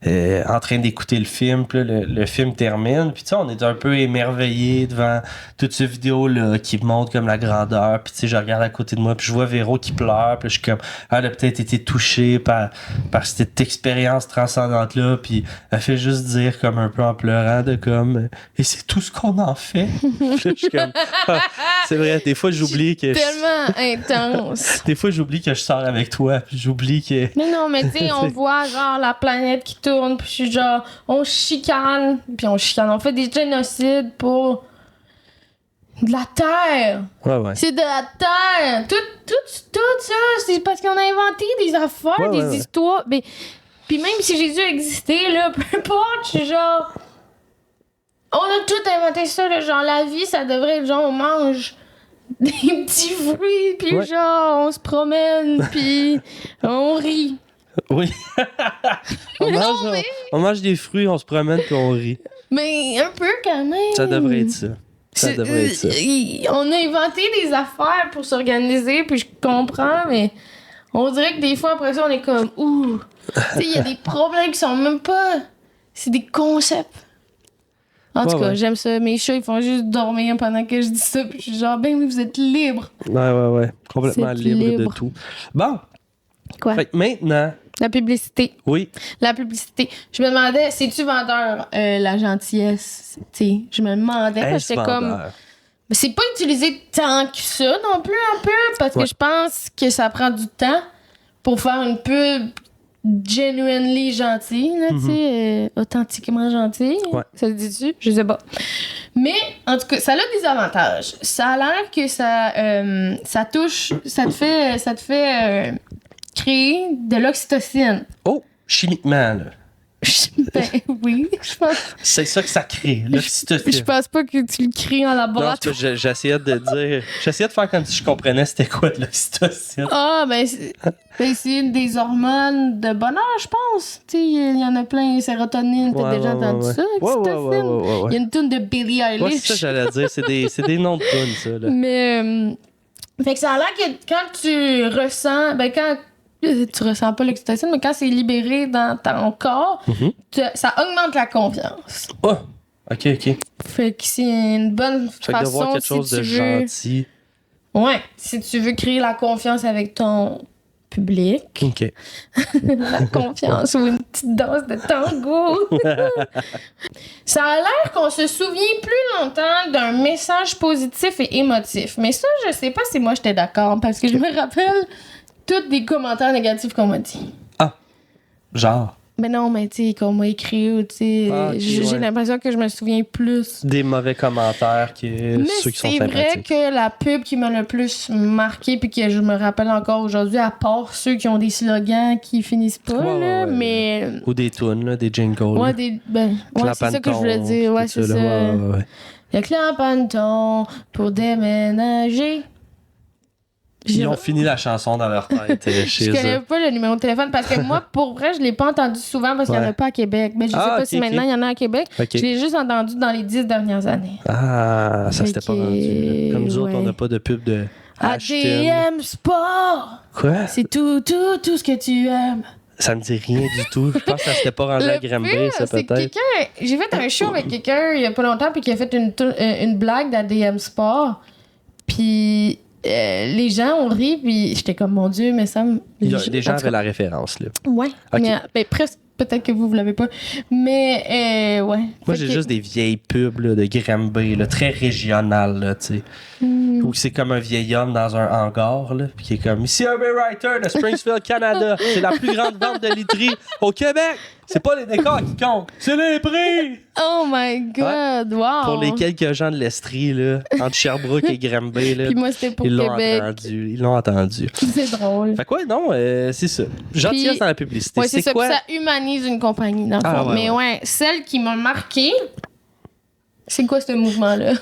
en train d'écouter le film, puis là, le film termine, puis tu sais, on est un peu émerveillé devant toute cette vidéo-là qui montre comme la grandeur, puis tu sais, je regarde à côté de moi, puis je vois Véro qui pleure, puis je suis comme, elle a peut-être été touchée par cette expérience transcendante-là, puis elle fait juste dire comme un peu en pleurant de comme, et c'est tout ce qu'on en fait. Je suis comme, c'est vrai, des fois j'oublie que tellement intense. Des fois j'oublie que je sors avec toi, puis j'oublie que... Mais non, mais tu sais, on voit genre la planète qui tourne, puis je suis genre, on chicane, on fait des génocides pour de la terre. Ouais. C'est de la terre. Tout ça, c'est parce qu'on a inventé des affaires, des histoires. Mais, puis même si Jésus existait, là, peu importe, je suis genre... On a tout inventé ça, là, genre la vie, ça devrait être genre on mange des petits fruits, puis genre on se promène, puis on rit. Oui. On mange des fruits, on se promène, puis on rit. Mais un peu quand même. Ça devrait être ça. On a inventé des affaires pour s'organiser, puis je comprends, mais on dirait que des fois, après ça, on est comme, ouh, tu sais, il y a des problèmes qui sont même pas... C'est des concepts. En tout cas, j'aime ça. Mes chats, ils font juste dormir pendant que je dis ça, puis je suis genre, ben oui, vous êtes libre. Ouais. Complètement libre de tout. Bon. Quoi? Fait que maintenant... La publicité. Oui. La publicité. Je me demandais, c'est-tu vendeur, la gentillesse? Tu sais, je me demandais, parce que c'est comme... Mais c'est pas utilisé tant que ça non plus, un peu, parce que je pense que ça prend du temps pour faire une pub genuinely gentille, là, tu sais, authentiquement gentille. Ouais. Ça se dit-tu? Je sais pas. Mais, en tout cas, ça a des avantages. Ça a l'air que ça touche... Ça te fait créer de l'oxytocine. Oh, chimiquement, là. Ben oui, je pense. C'est ça que ça crée, l'oxytocine. Je pense pas que tu le crées en laboratoire. Non, j'essayais de faire comme si je comprenais c'était quoi de l'oxytocine. Ah, ben c'est une des hormones de bonheur, je pense. Tu sais, il y en a plein, sérotonine, t'as déjà entendu ça, oxytocine. Ouais. Il y a une toune de Billie Eilish. Ouais, c'est ça que j'allais dire, c'est des noms de tunes, ça, là. Mais, fait que ça a l'air que quand tu ressens, tu ressens pas l'oxytocine, mais quand c'est libéré dans ton corps, ça augmente la confiance. Oh, ok. Fait que c'est une bonne Fait façon de voir quelque chose de gentil. Ouais, si tu veux créer la confiance avec ton public. Ok. La confiance ou une petite danse de tango. Ça a l'air qu'on se souvient plus longtemps d'un message positif et émotif. Mais ça, je sais pas si moi j'étais d'accord, parce que je me rappelle tous des commentaires négatifs qu'on m'a dit. Ah, genre. Mais non, mais tu sais, qu'on m'a écrit ou tu sais, j'ai l'impression que je me souviens plus. Des mauvais commentaires que ceux qui sont sympathiques. Mais c'est vrai que la pub qui m'a le plus marqué puis que je me rappelle encore aujourd'hui, à part ceux qui ont des slogans qui finissent pas, là, mais... Ou des tunes, là, des jingles. Ouais, c'est ça que je voulais dire. Ouais, c'est ça. Il y a Clampanton pour déménager. Ils ont fini la chanson dans leur tête chez eux. Je connais pas le numéro de téléphone parce que moi, pour vrai, je l'ai pas entendu souvent parce qu'il y en a pas à Québec. Mais je sais pas si maintenant il y en a à Québec. Je l'ai juste entendu dans les 10 dernières années. Ah, ça s'était pas rendu. Comme nous autres, on n'a pas de pub de ADM Sport! Quoi? C'est tout ce que tu aimes. Ça me dit rien du tout. Je pense que ça s'était pas rendu à Granby, ça peut-être. J'ai fait un show avec quelqu'un il y a pas longtemps puis qui a fait une blague d'ADM Sport. Puis... les gens ont ri, puis j'étais comme, mon Dieu, mais ça me... Les gens avaient la référence, là. Ouais, okay. Mais presque, peut-être que vous l'avez pas. Mais, ouais. Moi, j'ai juste des vieilles pubs là, de Granby, là, très régionales, là, tu sais. Où c'est comme un vieil homme dans un hangar, là, puis qui est comme, ici un writer de Springfield, Canada. C'est la plus grande vente de literie au Québec. C'est pas les décors qui comptent, c'est les prix! Oh my God, wow! Pour les quelques gens de l'Estrie, là, entre Sherbrooke et Granby, là, puis moi, c'était pour Québec. Ils l'ont entendu. C'est drôle. Fait quoi, non, c'est ça. Gentillesse dans la publicité. Ouais, c'est ça, quoi? ça humanise une compagnie, dans le fond. Mais ouais, celle qui m'a marqué... C'est quoi ce mouvement-là?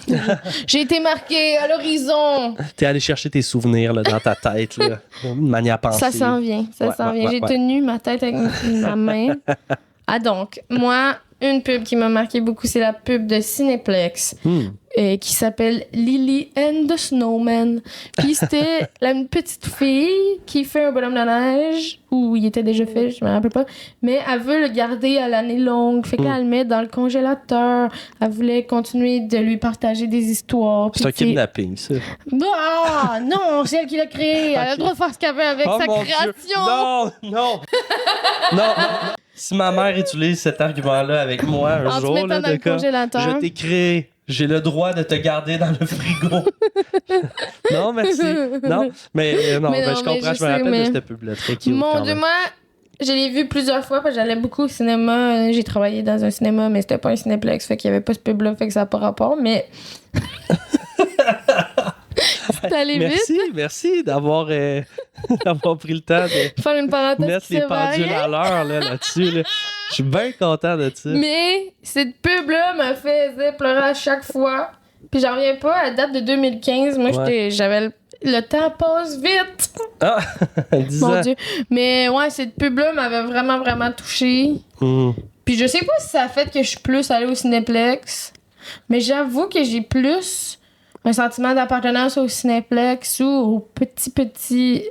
J'ai été marquée à l'horizon. T'es allé chercher tes souvenirs là, dans ta tête, là, de manière pensive. Ça s'en vient, J'ai tenu ma tête avec ma main. Ah donc, moi, une pub qui m'a marqué beaucoup, c'est la pub de Cinéplex. Qui s'appelle Lily and the Snowman. Puis c'était une petite fille qui fait un bonhomme de neige, ou il était déjà fait, je me rappelle pas, mais elle veut le garder à l'année longue, fait qu'elle le met dans le congélateur. Elle voulait continuer de lui partager des histoires. C'est un kidnapping, ça. Ah, non, c'est elle qui l'a créé. Elle a le droit de faire ce qu'elle veut avec sa création. Dieu. Non. Si ma mère utilise cet argument-là avec moi un jour, là, de comme, je t'ai créé. J'ai le droit de te garder dans le frigo. Non, merci. Non, mais je comprends. Je me rappelle de cette pub-là. Très cute. Mon Dieu, moi, je l'ai vu plusieurs fois parce que j'allais beaucoup au cinéma. J'ai travaillé dans un cinéma, mais c'était pas un Cinéplex. Fait qu'il y avait pas ce pub-là, fait que ça n'a pas rapport. Mais C'est allé vite. Merci d'avoir d'avoir pris le temps de Faire une parenthèse mettre les pendules à l'heure là-dessus. Là. Je suis bien content de ça. Mais cette pub-là me faisait pleurer à chaque fois. Puis j'en reviens pas, à la date de 2015, moi, j'avais le temps passe vite. Ah, 10 Mon ans. Dieu. Mais ouais, cette pub-là m'avait vraiment, vraiment touchée. Puis je sais pas si ça a fait que je suis plus allée au Cinéplex, mais j'avoue que j'ai plus un sentiment d'appartenance au Cinéplex ou au petit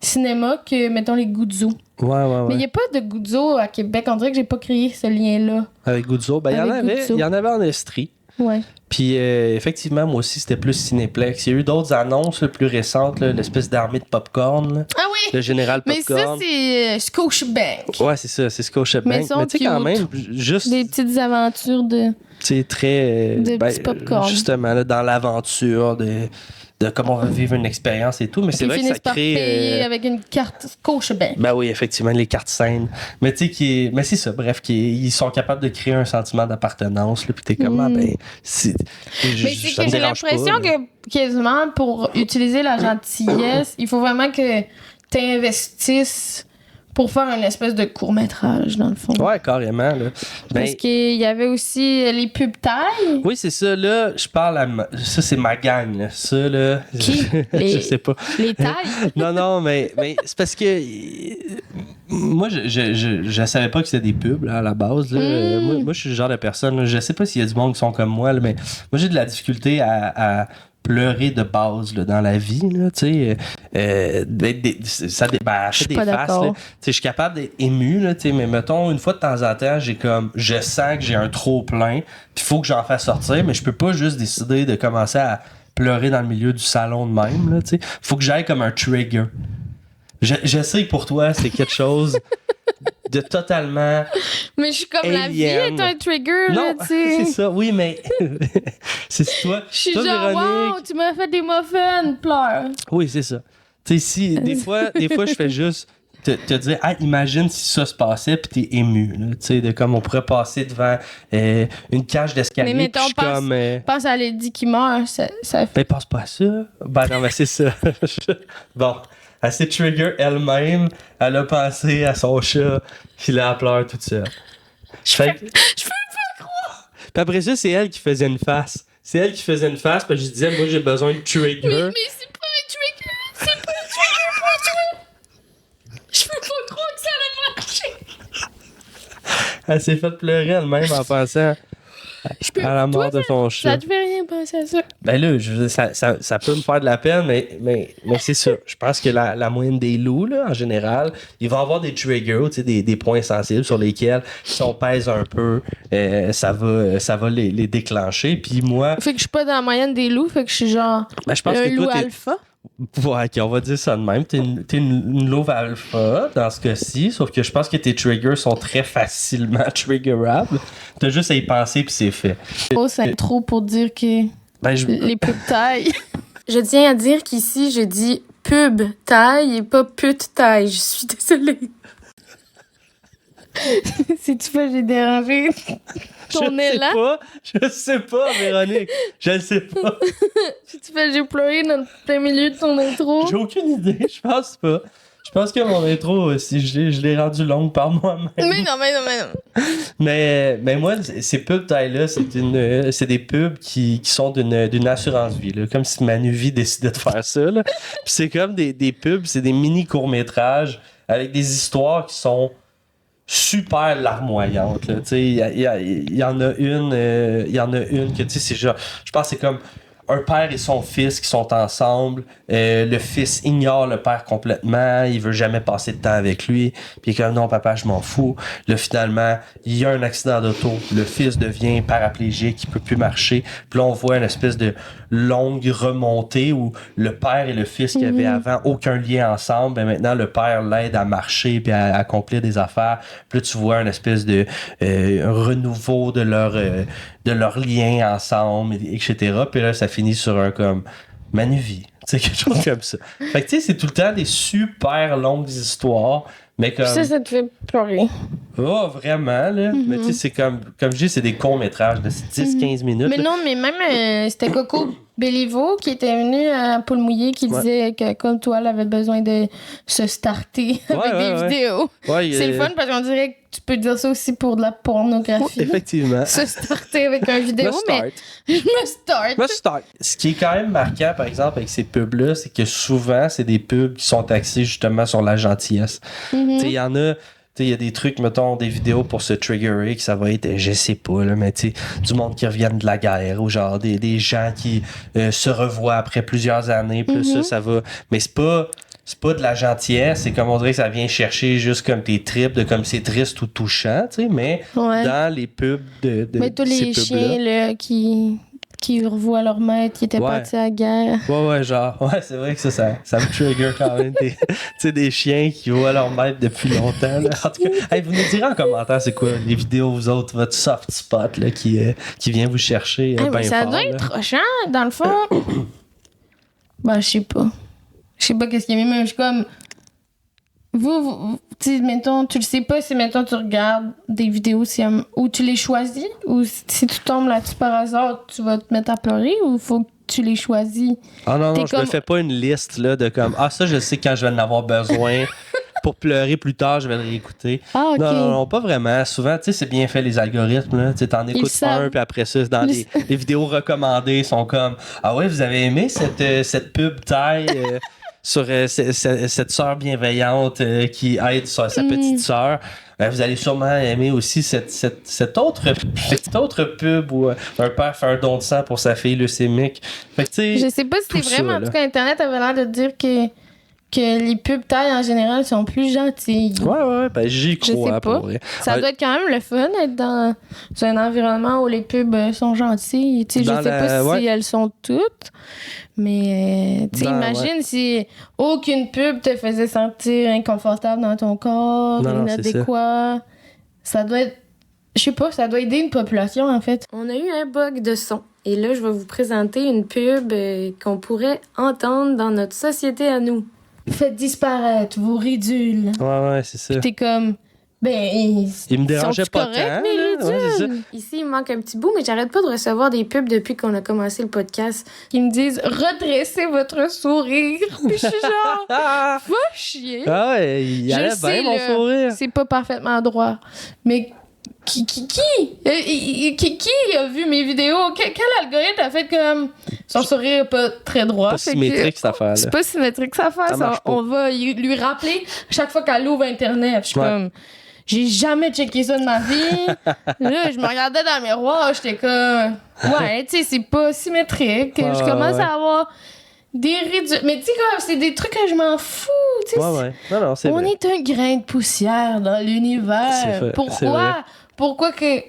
cinéma que, mettons, les Guzzo. Ouais. Mais il n'y a pas de Guzzo à Québec. On dirait que j'ai pas créé ce lien-là. Avec Guzzo, ben il y en avait en Estrie. Ouais. Puis effectivement, moi aussi, c'était plus Cinéplex. Il y a eu d'autres annonces plus récentes, là, l'espèce d'armée de popcorn. Là, Ah oui! le général Mais popcorn. ça, c'est Scotiabank. Ouais, c'est ça, c'est Scotiabank. Mais tu sais, quand même, juste. Des petites aventures de... C'est très. De petits popcorn. Justement, là, dans l'aventure de comment on va vivre une expérience et tout. Mais c'est vrai que ça par crée. payer avec une carte Scotiabank. Ben oui, effectivement, les cartes scènes. Mais tu sais, mais c'est ça, bref, ils sont capables de créer un sentiment d'appartenance. Puis t'es comme, ah, ben. Mais c'est ça que me j'ai dérange l'impression pas, que quasiment pour utiliser la gentillesse, il faut vraiment que t'investisses pour faire une espèce de court-métrage, dans le fond. Ouais, carrément. Là. Parce qu'il y avait aussi les pubs taille. Oui, c'est ça. Là, je parle à... Ça, c'est ma gang. Là. Ça, là... Qui? Je sais pas. Les tailles? non, mais c'est parce que... Moi, je savais pas que c'était des pubs, là, à la base. Là. Moi, je suis le genre de personne... Là, je sais pas s'il y a du monde qui sont comme moi, là, mais moi, j'ai de la difficulté à pleurer de base là, dans la vie, là, tu sais. Ça fait des faces. Là. Je suis capable d'être ému, là, mais mettons, une fois de temps en temps, je sens que j'ai un trop plein, puis il faut que j'en fasse sortir, mais je peux pas juste décider de commencer à pleurer dans le milieu du salon de même. Là, faut que j'aille comme un trigger. Je sais que pour toi, c'est quelque chose de totalement. Mais je suis comme alien. La vie est un trigger, non, là, tu sais. c'est ça, oui, mais. c'est toi. Je suis toi, genre, Véronique... wow, tu m'as fait des muffins, pleure. Oui, c'est ça. Tu sais, si, des fois, je fais juste te dire, ah, imagine si ça se passait, puis t'es ému, là. Tu sais, de comme on pourrait passer devant une cage d'escalier. Mais mettons, pense à Lady qui meurt, ça fait. Ben, pense pas à ça. Ben, non, mais c'est ça. Bon. Elle s'est trigger elle-même. Elle a pensé à son chat. Puis là, elle pleure toute seule. Je peux pas croire! Puis après ça, c'est elle qui faisait une face. Puis je disais, moi, j'ai besoin de trigger. Mais c'est pas un trigger! C'est pas un trigger pour toi! Je peux pas croire que ça a marché! Elle s'est fait pleurer elle-même en pensant à la mort de son chat. Ça te fait rien penser à ça? Ben là, ça peut me faire de la peine, mais c'est ça. Je pense que la moyenne des loups, là, en général, ils vont avoir des triggers, des points sensibles sur lesquels, si on pèse un peu, ça va les déclencher. Puis moi... Fait que je suis pas dans la moyenne des loups, fait que je suis genre ben, je pense un que loup toi, alpha. Ouais, OK, on va dire ça de même. T'es une louve alpha dans ce cas-ci, sauf que je pense que tes triggers sont très facilement triggerables. T'as juste à y penser puis c'est fait. C'est trop pour dire que les pubs taille. Je tiens à dire qu'ici, je dis pub taille et pas pute taille. Je suis désolée. Si tu veux, j'ai dérangé ton élan. Je sais pas, Véronique. Je le sais pas. Si tu fais, j'ai pleuré dans le milieu de ton intro. J'ai aucune idée. Je pense pas. Je pense que mon intro, si je l'ai rendu longue par moi-même. Mais non. Mais moi, ces pubs taille-là, c'est des pubs qui sont d'une assurance vie. Là, comme si Manuvie décidait de faire ça. Là. Puis c'est comme des pubs, c'est des mini courts-métrages avec des histoires qui sont super larmoyantes. Il y en a une que, tu sais, c'est genre, je pense que c'est comme un père et son fils qui sont ensemble. Le fils ignore le père complètement. Il veut jamais passer de temps avec lui. Puis il est comme, non, papa, je m'en fous. Là, finalement, il y a un accident d'auto. Le fils devient paraplégique. Il peut plus marcher. Puis là, on voit une espèce de longue remontée où le père et le fils qui avaient avant aucun lien ensemble, ben maintenant, le père l'aide à marcher puis à accomplir des affaires. Puis là, tu vois une espèce de un renouveau de leur lien ensemble, etc. Puis là, ça finit sur un comme Manuvie. Tu sais, quelque chose comme ça. Fait que tu sais, c'est tout le temps des super longues histoires, Mais comme... Ça te fait pleurer. Oh, vraiment, là. Mais tu sais, c'est comme je dis, c'est des courts-métrages de 10-15 minutes. Mais là. non, mais même, c'était Coco Béliveau qui était venu à Paul Mouillé qui disait que, comme toi, elle avait besoin de se starter avec des vidéos. Ouais, c'est le fun parce qu'on dirait que tu peux dire ça aussi pour de la pornographie. Effectivement. Se starter avec une vidéo, mais je me start. Ce qui est quand même marquant, par exemple, avec ces pubs-là, c'est que souvent, c'est des pubs qui sont axés justement sur la gentillesse. Tu sais, il y en a... Il y a des trucs, mettons, des vidéos pour se triggerer, que ça va être, je sais pas, là, mais tu sais, du monde qui reviennent de la guerre, ou genre des gens qui se revoient après plusieurs années, plus ça va. Mais c'est pas de la gentillesse, c'est comme on dirait que ça vient chercher juste comme tes tripes, de comme c'est triste ou touchant, tu sais, mais dans les pubs de mais tous les chiens, là, qui revoient leur maître qui était parti à la guerre. Ouais, c'est vrai que ça me trigger quand même. Tu sais, des chiens qui voient leur maître depuis longtemps. Là. En tout cas, vous nous direz en commentaire c'est quoi les vidéos, vous autres, votre soft spot là, qui vient vous chercher. Ça doit être rochant, dans le fond. Je sais pas. Je sais pas qu'est-ce qu'il y a, mais je suis comme... Vous tu sais, mettons, tu le sais pas si, mettons, tu regardes des vidéos ou tu les choisis, ou si tu tombes là-dessus par hasard, tu vas te mettre à pleurer, ou faut que tu les choisis? Ah non, je me fais pas une liste là, de comme, ça, je sais quand je vais en avoir besoin. Pour pleurer plus tard, je vais le réécouter. Ah, OK. Non, pas vraiment. Souvent, tu sais, c'est bien fait, les algorithmes. Là. Tu sais, t'en écoutes un, puis après ça, dans les vidéos recommandées, ils sont comme, ah ouais, vous avez aimé cette pub taille sur cette sœur bienveillante qui aide sa petite sœur. Vous allez sûrement aimer aussi cette autre pub où un père fait un don de sang pour sa fille leucémique. Fait que, tu sais, je sais pas si c'est vraiment... En tout cas, Internet avait l'air de dire que les pubs taille en général sont plus gentilles. Ouais, j'y crois. Je sais pas. Ça doit être quand même le fun d'être dans un environnement où les pubs sont gentilles. Je sais pas si elles sont toutes, mais imagine si aucune pub te faisait sentir inconfortable dans ton corps, inadéquat. Ça doit être... Je sais pas, ça doit aider une population, en fait. On a eu un bug de son. Et là, je vais vous présenter une pub qu'on pourrait entendre dans notre société à nous. Faites disparaître vos ridules. Ouais, c'est ça. Puis t'es comme... il me dérangeait pas tant. Ouais, ici, il me manque un petit bout, mais j'arrête pas de recevoir des pubs depuis qu'on a commencé le podcast. Qui me disent « Redressez votre sourire ». Puis je suis genre « Va chier ». Ah ouais, il allait bien, mon sourire. C'est pas parfaitement droit. Mais... Qui a vu mes vidéos? Quel algorithme a fait comme son sourire pas très droit? C'est pas symétrique, cette affaire-là. C'est pas symétrique, cette affaire. On va lui rappeler chaque fois qu'elle ouvre Internet. Je suis comme... J'ai jamais checké ça de ma vie. Là, je me regardais dans le miroir, j'étais comme... Ouais, tu sais, c'est pas symétrique. Je commence à avoir... des ridules. Mais tu sais, c'est des trucs que je m'en fous. Ouais. Non, c'est vrai. On est un grain de poussière dans l'univers. Pourquoi que...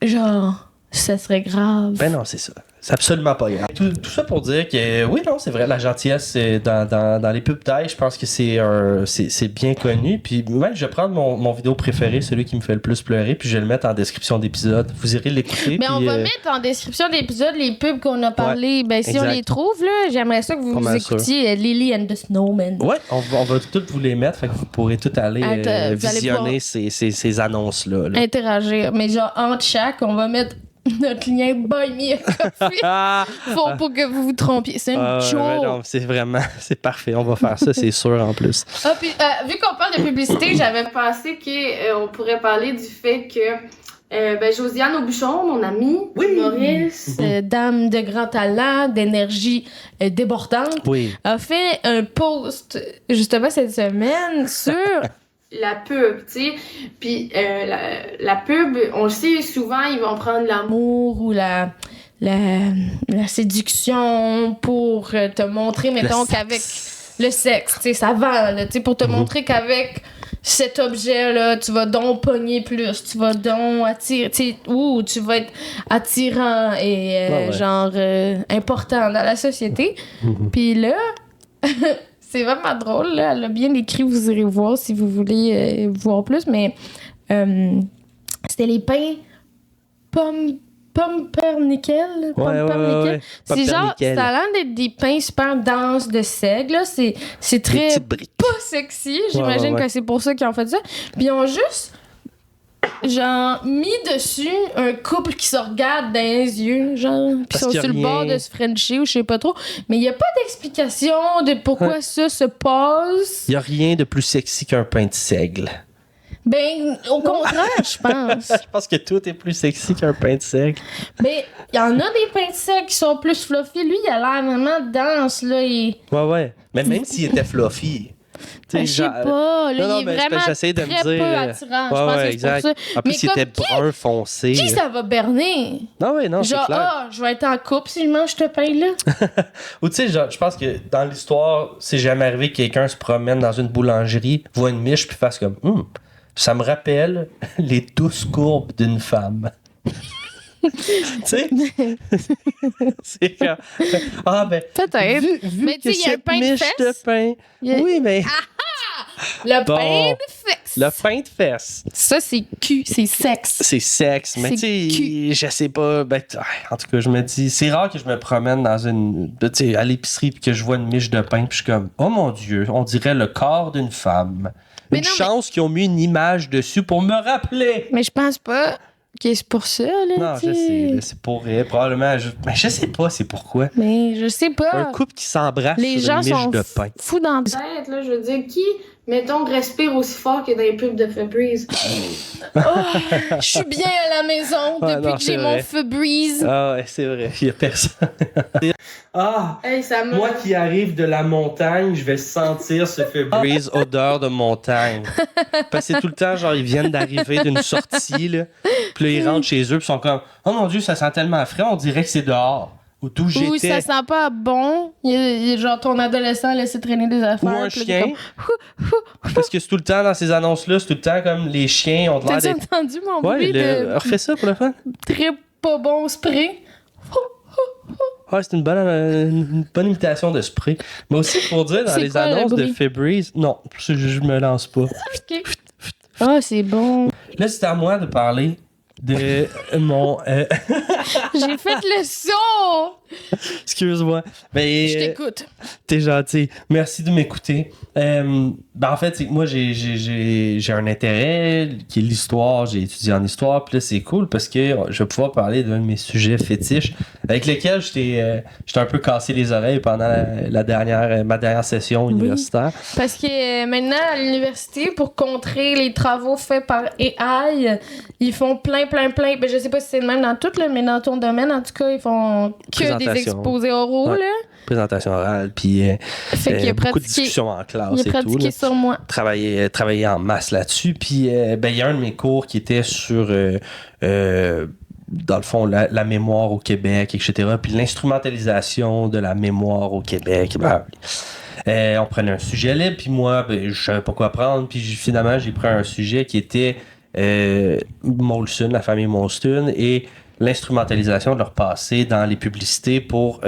Genre, ça serait grave? Ben non, c'est ça. C'est absolument pas grave. Tout ça pour dire que, oui, non, c'est vrai, la gentillesse dans les pubs taille, je pense que c'est bien connu. Puis même, je vais prendre mon vidéo préféré, celui qui me fait le plus pleurer, puis je vais le mettre en description d'épisode. Vous irez l'écouter. Mais on va mettre en description d'épisode les pubs qu'on a parlé. Si on les trouve, là, j'aimerais ça que vous écoutiez Lily and the Snowman. Ouais, on va toutes vous les mettre, fait que vous pourrez tout aller visionner ces annonces-là. Interagir. Mais genre, entre chaque, on va mettre notre lien Buy Me a Coffee pour que vous vous trompiez. C'est une joke. Non, c'est parfait. On va faire ça, c'est sûr, en plus. Puis, vu qu'on parle de publicité, j'avais pensé qu'on pourrait parler du fait que Josiane Aubuchon, mon amie, humoriste, dame de grand talent, d'énergie débordante, a fait un post, justement, cette semaine sur... la pub, tu sais. Puis la pub, on le sait, souvent, ils vont prendre l'amour ou la séduction pour te montrer, mettons, qu'avec le sexe, tu sais, ça vend, tu sais, pour te montrer qu'avec cet objet-là, tu vas donc pogner plus, tu vas donc attirer, tu sais, tu vas être attirant et important dans la société. Puis là... C'est vraiment drôle, là. Elle a bien écrit, vous irez voir si vous voulez voir plus, mais c'était les pains pommes Pumpernickel. Ouais. C'est genre, ça a l'air d'être des pains super denses de seigle. Là. C'est très pas sexy. J'imagine que c'est pour ça qu'ils ont fait ça. Puis ils ont juste genre mis dessus un couple qui se regarde dans les yeux, genre, puis sont sur le bord de se frencher ou je sais pas trop. Mais il y a pas d'explication de pourquoi ça se passe. Il y a rien de plus sexy qu'un pain de seigle. Ben, au contraire, je pense. Je pense que tout est plus sexy qu'un pain de seigle. Ben, il y en a des pains de seigle qui sont plus fluffy. Lui, il a l'air vraiment dense, là. Ouais. Mais même s'il était fluffy. Je sais pas. Là, non, il est vraiment j'essaie de très me dire, peu attirant. Je pense que exact. c'est pour ça. En plus, Mais il était brun foncé. Qui ça va berner? Non, c'est genre, clair. je vais être en couple si je mange ce pain-là. Ou tu sais, je pense que dans l'histoire, c'est jamais arrivé que quelqu'un se promène dans une boulangerie, voit une miche, puis fasse comme ça me rappelle les douces courbes d'une femme. Tu sais? C'est comme... Peut-être. Vu mais tu sais, il y a un pain de miche de fesses. pain. Oui, mais... Le pain de fesses. Le pain de fesses. Ça, c'est cul, c'est sexe. C'est sexe, mais tu sais, je sais pas. En tout cas, je me dis, c'est rare que je me promène dans à l'épicerie puis que je vois une miche de pain puis je suis comme, oh mon Dieu, on dirait le corps d'une femme. Une chance qu'ils ont mis une image dessus pour me rappeler. Mais je pense pas que c'est pour ça, là. Non, je sais, c'est pour rire, probablement. Mais je sais pas c'est pourquoi. Mais je sais pas. Un couple qui s'embrasse les sur gens une miche sont de pain. Fous dans la tête, là. Je veux dire, qui, mettons, respire aussi fort que dans les pubs de Febreze? Je suis bien à la maison depuis que j'ai mon Febreze. Ah ouais, c'est vrai, il y a personne. Ça me... Moi qui arrive de la montagne, je vais sentir ce Febreze odeur de montagne. Parce que c'est tout le temps, genre, ils viennent d'arriver d'une sortie, là. Puis là, ils rentrent chez eux, puis ils sont comme, oh mon Dieu, ça sent tellement frais, on dirait que c'est dehors. Ou d'où j'étais. Ou ça sent pas bon. Genre, ton adolescent a laissé traîner des affaires. Ou un chien. Parce que c'est tout le temps, dans ces annonces-là, c'est tout le temps comme les chiens ont l'air d'être... T'as entendu mon bruit refais ça pour le fun. Très pas bon spray. Ouais, c'est une bonne imitation de spray. Mais aussi, pour dire, dans les annonces de Febreze... Non, je me lance pas. OK. C'est bon. Là, c'est à moi de parler de mon... J'ai fait le son! Excuse-moi. Mais, je t'écoute. T'es gentil. Merci de m'écouter. En fait, c'est que moi, j'ai un intérêt qui est l'histoire. J'ai étudié en histoire. Puis là, c'est cool parce que je vais pouvoir parler d'un de mes sujets fétiches avec lesquels j'étais un peu cassé les oreilles pendant ma dernière session universitaire. Parce que maintenant, à l'université, pour contrer les travaux faits par AI, ils font plein. Ben, je sais pas si c'est le même dans tout, là, mais dans ton domaine, en tout cas, ils font que des exposés oraux. Ouais. Là. Présentation orale, puis beaucoup de discussions en classe et tout. Il a pratiqué sur moi. Travailler en masse là-dessus. Puis il y a un de mes cours qui était sur, dans le fond, la mémoire au Québec, etc. Puis l'instrumentalisation de la mémoire au Québec. On prenait un sujet libre, puis moi, je savais pas quoi prendre. Puis finalement, j'ai pris un sujet qui était Molson, la famille Molson, et l'instrumentalisation de leur passé dans les publicités pour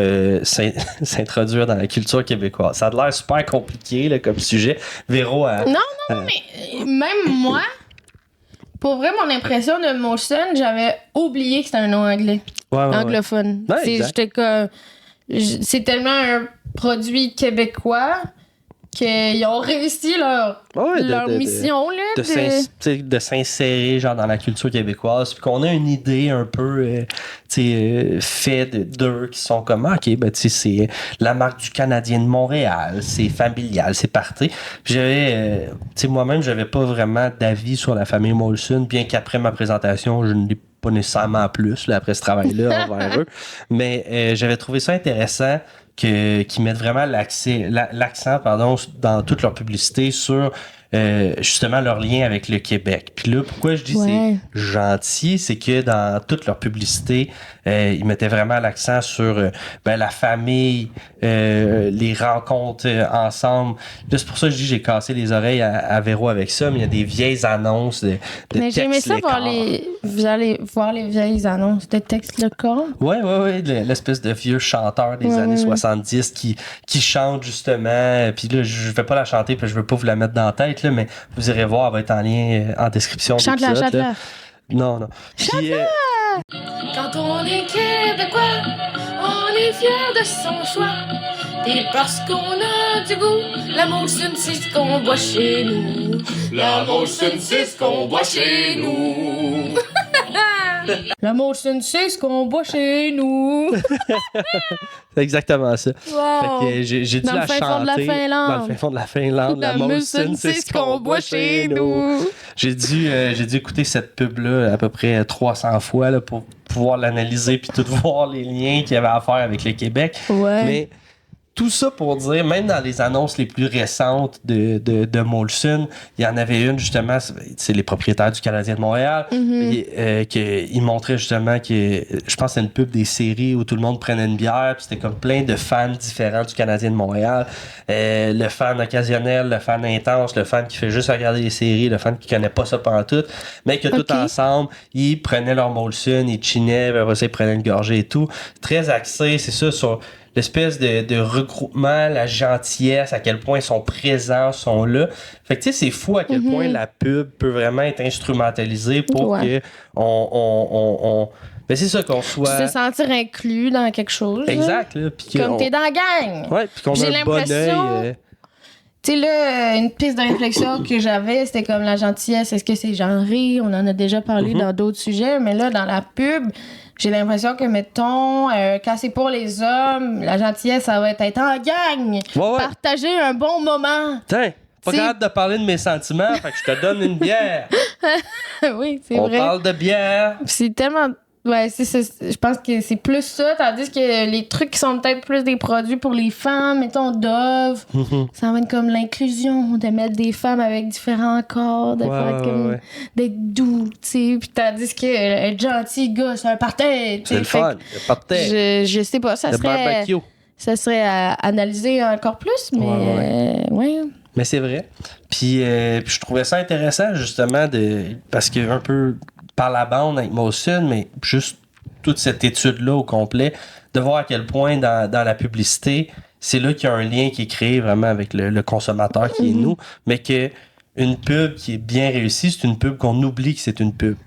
s'introduire dans la culture québécoise. Ça a l'air super compliqué là, comme sujet. Véro a... Non, mais même moi, pour vrai, mon impression de Molson, j'avais oublié que c'était un nom anglais. Anglophone. J'étais comme... C'est tellement un produit québécois qu'ils ont réussi leur mission là, de s'insérer genre dans la culture québécoise, puis qu'on a une idée un peu faite d'eux qui sont comme c'est la marque du Canadien de Montréal, c'est familial, c'est parti. Puis j'avais moi-même j'avais pas vraiment d'avis sur la famille Molson, bien qu'après ma présentation je ne l'ai pas nécessairement plus là, après ce travail-là envers eux, mais j'avais trouvé ça intéressant qu'ils mettent vraiment l'accent dans toute leur publicité sur justement leur lien avec le Québec. Puis là, pourquoi je dis c'est gentil, c'est que dans toute leur publicité, ils mettaient vraiment l'accent sur la famille, les rencontres ensemble. Là, c'est pour ça que je dis j'ai cassé les oreilles à Véro avec ça, mais il y a des vieilles annonces de mais j'aimais ça vous allez voir les vieilles annonces de texte le corps. Ouais, l'espèce de vieux chanteur des années 70 qui chante justement, puis là, je vais pas la chanter, puis je veux pas vous la mettre dans la tête, là, mais vous irez voir, elle va être en lien en description. Chante-la. Non. Chante-la! Quand on est fier de quoi? On est fier de son choix. Et parce qu'on a du goût, la Molson, c'est ce qu'on boit chez nous. La Molson, c'est ce qu'on boit chez nous. La Molson, c'est ce qu'on boit chez nous. C'est exactement ça. Wow. Fait que j'ai dû Dans la le fin chanter. fond de la Finlande. Dans le fin fond de la Finlande. La Molson, c'est ce qu'on boit chez nous. J'ai dû écouter cette pub-là à peu près 300 fois là, pour pouvoir l'analyser puis tout voir les liens qu'il y avait à faire avec le Québec. Ouais. Mais tout ça pour dire, même dans les annonces les plus récentes de Molson, il y en avait une justement, c'est les propriétaires du Canadien de Montréal, qui montraient justement que, je pense que c'est une pub des séries où tout le monde prenait une bière, puis c'était comme plein de fans différents du Canadien de Montréal. Le fan occasionnel, le fan intense, le fan qui fait juste regarder les séries, le fan qui connaît pas ça pantoute, mais que tout ensemble, ils prenaient leur Molson, ils chinaient, après ça, ils prenaient une gorgée et tout. Très axé, c'est ça, sur l'espèce de regroupement, la gentillesse, à quel point ils sont présents, sont là. Fait que tu sais, c'est fou à quel point la pub peut vraiment être instrumentalisée pour que ben c'est ça, qu'on soit... Se sentir inclus dans quelque chose. Exact. Là, comme t'es dans la gang. Ouais, puis qu'on J'ai a un bon œil. Tu sais, là, une piste de réflexion que j'avais, c'était comme la gentillesse. Est-ce que c'est genré? On en a déjà parlé dans d'autres sujets, mais là, dans la pub... J'ai l'impression que, mettons, quand c'est pour les hommes, la gentillesse, ça va être en gang. Ouais. Partager un bon moment. Tiens, pas capable de parler de mes sentiments, fait que je te donne une bière. Oui, c'est vrai. On parle de bière. C'est tellement... Ouais, je pense que c'est plus ça, tandis que les trucs qui sont peut-être plus des produits pour les femmes, mettons Dove, ça va être comme l'inclusion, de mettre des femmes avec différents corps, de faire comme d'être doux, tu sais, puis tandis que être gentil, gars, c'est un party. C'est le fun, le party. Je sais pas, ça serait à analyser encore plus, mais ouais. Mais c'est vrai. Puis je trouvais ça intéressant, justement, parce que un peu par la bande avec Molson, mais juste toute cette étude-là au complet, de voir à quel point dans la publicité, c'est là qu'il y a un lien qui est créé vraiment avec le consommateur qui est nous, mais que une pub qui est bien réussie, c'est une pub qu'on oublie que c'est une pub.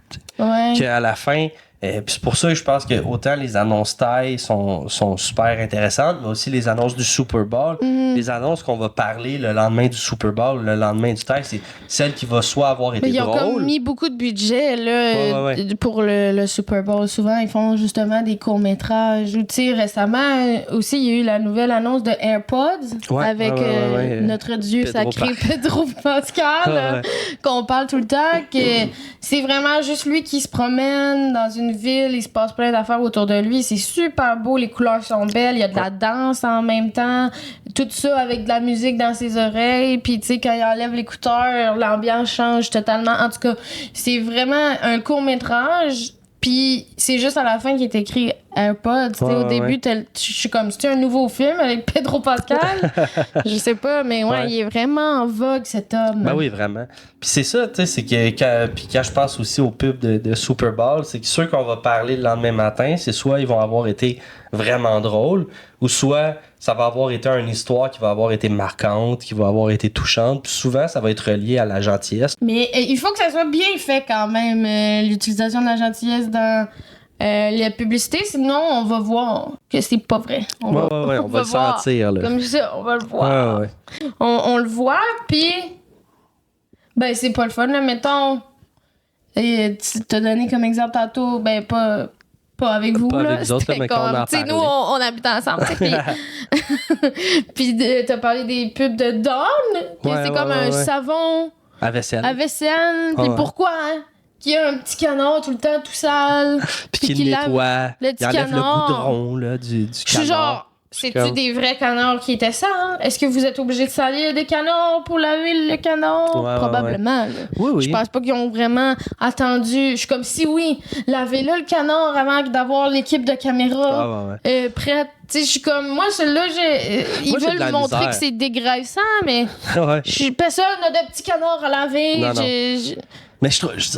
Ouais. Qu'à la fin... puis c'est pour ça que je pense que autant les annonces taille sont super intéressantes, mais aussi les annonces du Super Bowl. Les annonces qu'on va parler le lendemain du Super Bowl, le lendemain du taille, c'est celle qui va soit avoir été drôle. Ils ont comme mis beaucoup de budget là, pour le Super Bowl. Souvent, ils font justement des courts-métrages. Tu sais, récemment, aussi, il y a eu la nouvelle annonce de AirPods avec notre dieu sacré Pedro Pascal, qu'on parle tout le temps, que c'est vraiment juste lui qui se promène dans une ville, il se passe plein d'affaires autour de lui, c'est super beau, les couleurs sont belles, il y a de la danse en même temps, tout ça avec de la musique dans ses oreilles, puis tu sais, quand il enlève l'écouteur, l'ambiance change totalement. En tout cas, c'est vraiment un court-métrage, puis c'est juste à la fin qu'il est écrit AirPods. Au début, je suis comme, c'est un nouveau film avec Pedro Pascal? Je sais pas, mais il est vraiment en vogue, cet homme. Ben oui, vraiment. Puis c'est ça, tu sais, c'est que quand je pense aussi aux pubs de Super Bowl, c'est que ceux qu'on va parler le lendemain matin, c'est soit ils vont avoir été vraiment drôles, ou soit ça va avoir été une histoire qui va avoir été marquante, qui va avoir été touchante, puis souvent ça va être relié à la gentillesse. Mais il faut que ça soit bien fait quand même, l'utilisation de la gentillesse dans la publicité, sinon on va voir que c'est pas vrai. On va le sentir. Là. Comme ça, on va le voir. On le voit, puis ben c'est pas le fun, là, mettons. Et tu t'as donné comme exemple tantôt, ben pas avec vous, pas là. avec vous autres, mais quand on en nous, on habite ensemble, puis t'as parlé des pubs de Dawn. C'est comme un savon à vaisselle. Puis pourquoi, hein? Qui a un petit canard tout le temps tout sale. Puis qui nettoie. Le petit canard. Le goudron là, du canard. Je suis genre... C'est-tu des vrais canards qui étaient ça? Hein? Est-ce que vous êtes obligé de salir des canards pour laver le canard? Probablement. Oui. Je pense pas qu'ils ont vraiment attendu. Je suis comme si oui, lavez-le le canard avant d'avoir l'équipe de caméra prête. Tu sais, je suis comme, moi, celui-là, ils veulent me montrer que c'est dégraissant, mais personne n'a de petits canards à laver. Mais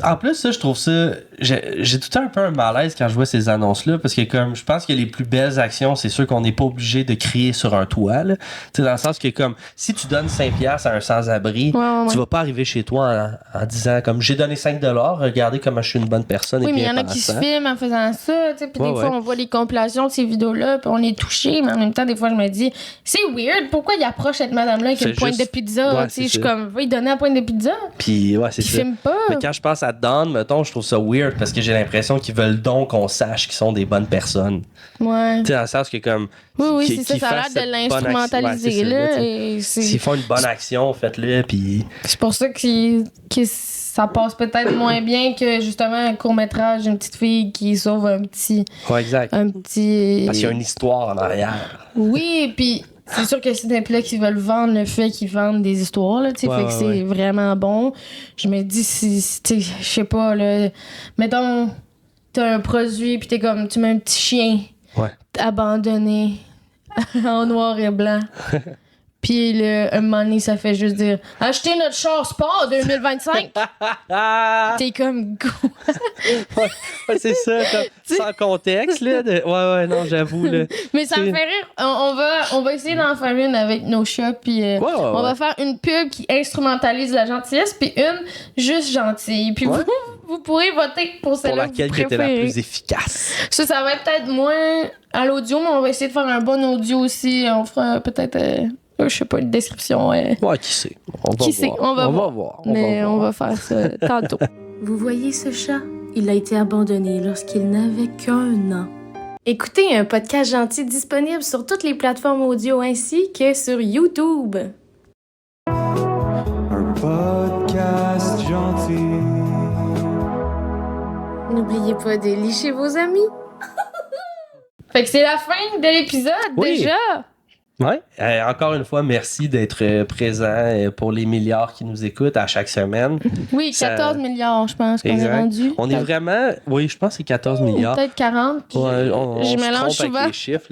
en plus, ça, je trouve ça... J'ai tout le temps un peu un malaise quand je vois ces annonces-là, parce que comme je pense que les plus belles actions, c'est sûr qu'on n'est pas obligé de crier sur un toit, là. Tu sais, dans le sens que comme, si tu donnes 5$ à un sans-abri, tu vas pas arriver chez toi en disant comme, j'ai donné 5$, regardez comment je suis une bonne personne. Oui, et mais il bien y en a qui se filment en faisant ça, tu sais, puis des fois, on voit les compilations de ces vidéos-là, puis on est touché, mais en même temps, des fois, je me dis, c'est weird, pourquoi il approche cette madame-là avec une pointe de pizza, tu sais, je suis comme, va lui donner la pointe de pizza. Puis, ouais, c'est ça. Filme pas. Mais quand je pense à Dawn, mettons, je trouve ça weird parce que j'ai l'impression qu'ils veulent donc qu'on sache qu'ils sont des bonnes personnes. Ouais. Tu sais, dans le sens que comme... Oui, c'est ça, ça a l'air de l'instrumentaliser, là. S'ils font une bonne action, faites-le, puis... C'est pour ça que ça passe peut-être moins bien que, justement, un court-métrage d'une petite fille qui sauve un petit... Ouais, exact. Un petit... Parce qu'il y a une histoire en arrière. Oui, puis... C'est sûr que c'est des plats qui veulent vendre le fait qu'ils vendent des histoires, là, tu sais, fait que c'est vraiment bon. Je me dis, je sais pas, là, mettons, t'as un produit, pis t'es comme, tu mets un petit chien abandonné en noir et blanc. Puis un moment donné, ça fait juste dire « Achetez notre char sport 2025! » T'es comme « Ouais, c'est ça, sans contexte, là. Ouais, non, j'avoue, là. Mais ça me fait rire. On va essayer d'en faire une avec nos chats, puis on va faire une pub qui instrumentalise la gentillesse, puis une juste gentille. Puis vous pourrez voter pour celle-là que vous préférez. Était la plus efficace. Ça va être peut-être moins à l'audio, mais on va essayer de faire un bon audio aussi. On fera peut-être... je sais pas, une description. Ouais, qui sait? On va voir. Mais on va faire ça tantôt. Vous voyez ce chat? Il a été abandonné lorsqu'il n'avait qu'1 an. Écoutez un podcast gentil disponible sur toutes les plateformes audio ainsi que sur YouTube. Un podcast gentil. N'oubliez pas de licher vos amis. Fait que c'est la fin de l'épisode déjà. Ouais. Encore une fois, merci d'être présent pour les milliards qui nous écoutent à chaque semaine. Oui, 14 milliards, je pense qu'on est rendu. On est vraiment... Oui, je pense que c'est 14 milliards. Peut-être 40. Je mélange souvent avec les chiffres,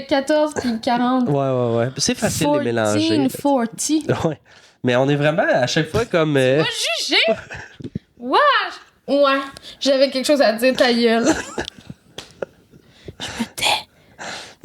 14 puis 40. Ouais. C'est facile de les mélanger. 40. Ouais. Mais on est vraiment à chaque fois comme... Tu vas juger? Ouais. J'avais quelque chose à dire, ta gueule. Je me tais.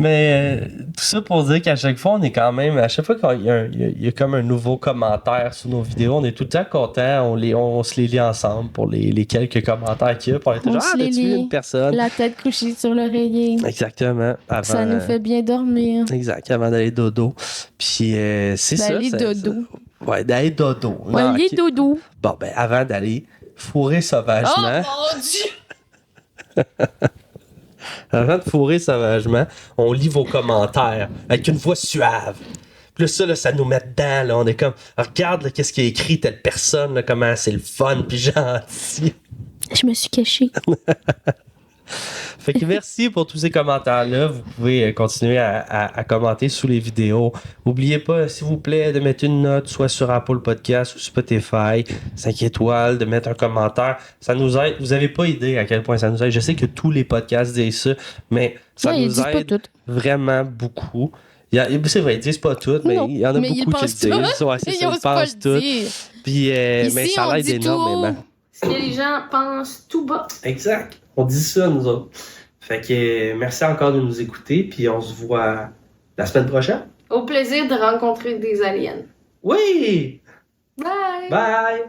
Mais tout ça pour dire qu'à chaque fois, on est quand même... À chaque fois qu'il y a comme un nouveau commentaire sur nos vidéos, on est tout le temps contents. On se les lit ensemble pour les quelques commentaires qu'il y a. Pour être genre, as-tu vu une personne? La tête couchée sur l'oreiller. Exactement. Ça nous fait bien dormir. Exact, avant d'aller dodo. Puis c'est ça. D'aller dodo. Ouais, d'aller dodo. D'aller dodo. Bon, ben avant d'aller fourrer sauvagement... Oh mon Dieu! Avant de fourrer sauvagement, on lit vos commentaires avec une voix suave. Puis là, ça nous met dedans. Là, on est comme, regarde là, qu'est-ce qui est écrit telle personne, là, comment c'est le fun puis gentil. Je me suis cachée. Fait que merci pour tous ces commentaires-là. Vous pouvez continuer à commenter sous les vidéos. N'oubliez pas, s'il vous plaît, de mettre une note, soit sur Apple Podcast ou Spotify, 5 étoiles, de mettre un commentaire. Ça nous aide. Vous n'avez pas idée à quel point ça nous aide. Je sais que tous les podcasts disent ça, mais ça nous aide vraiment beaucoup. C'est vrai, ils disent pas tout, mais il y en a beaucoup qui le disent. Ouais, c'est ça, ils pensent tout. Puis, mais ça l'aide énormément. Ce que les gens pensent tout bas. Exact. On dit ça, nous autres. Fait que merci encore de nous écouter, puis on se voit la semaine prochaine. Au plaisir de rencontrer des aliens. Oui! Bye! Bye!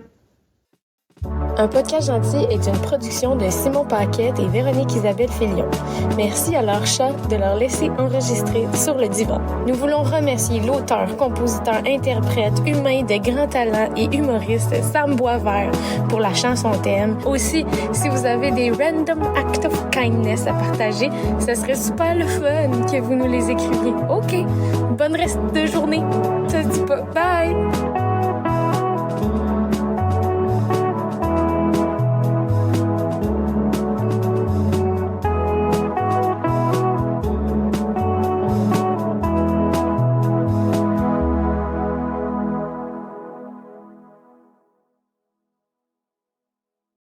Un podcast gentil est une production de Simon Paquette et Véronique Isabelle Filion. Merci à leur chat de leur laisser enregistrer sur le divan. Nous voulons remercier l'auteur, compositeur, interprète, humain de grand talent et humoriste Sam Boisvert pour la chanson thème. Aussi, si vous avez des random acts of kindness à partager, ce serait super le fun que vous nous les écriviez. OK, bonne reste de journée. Ça se dit pas. Bye!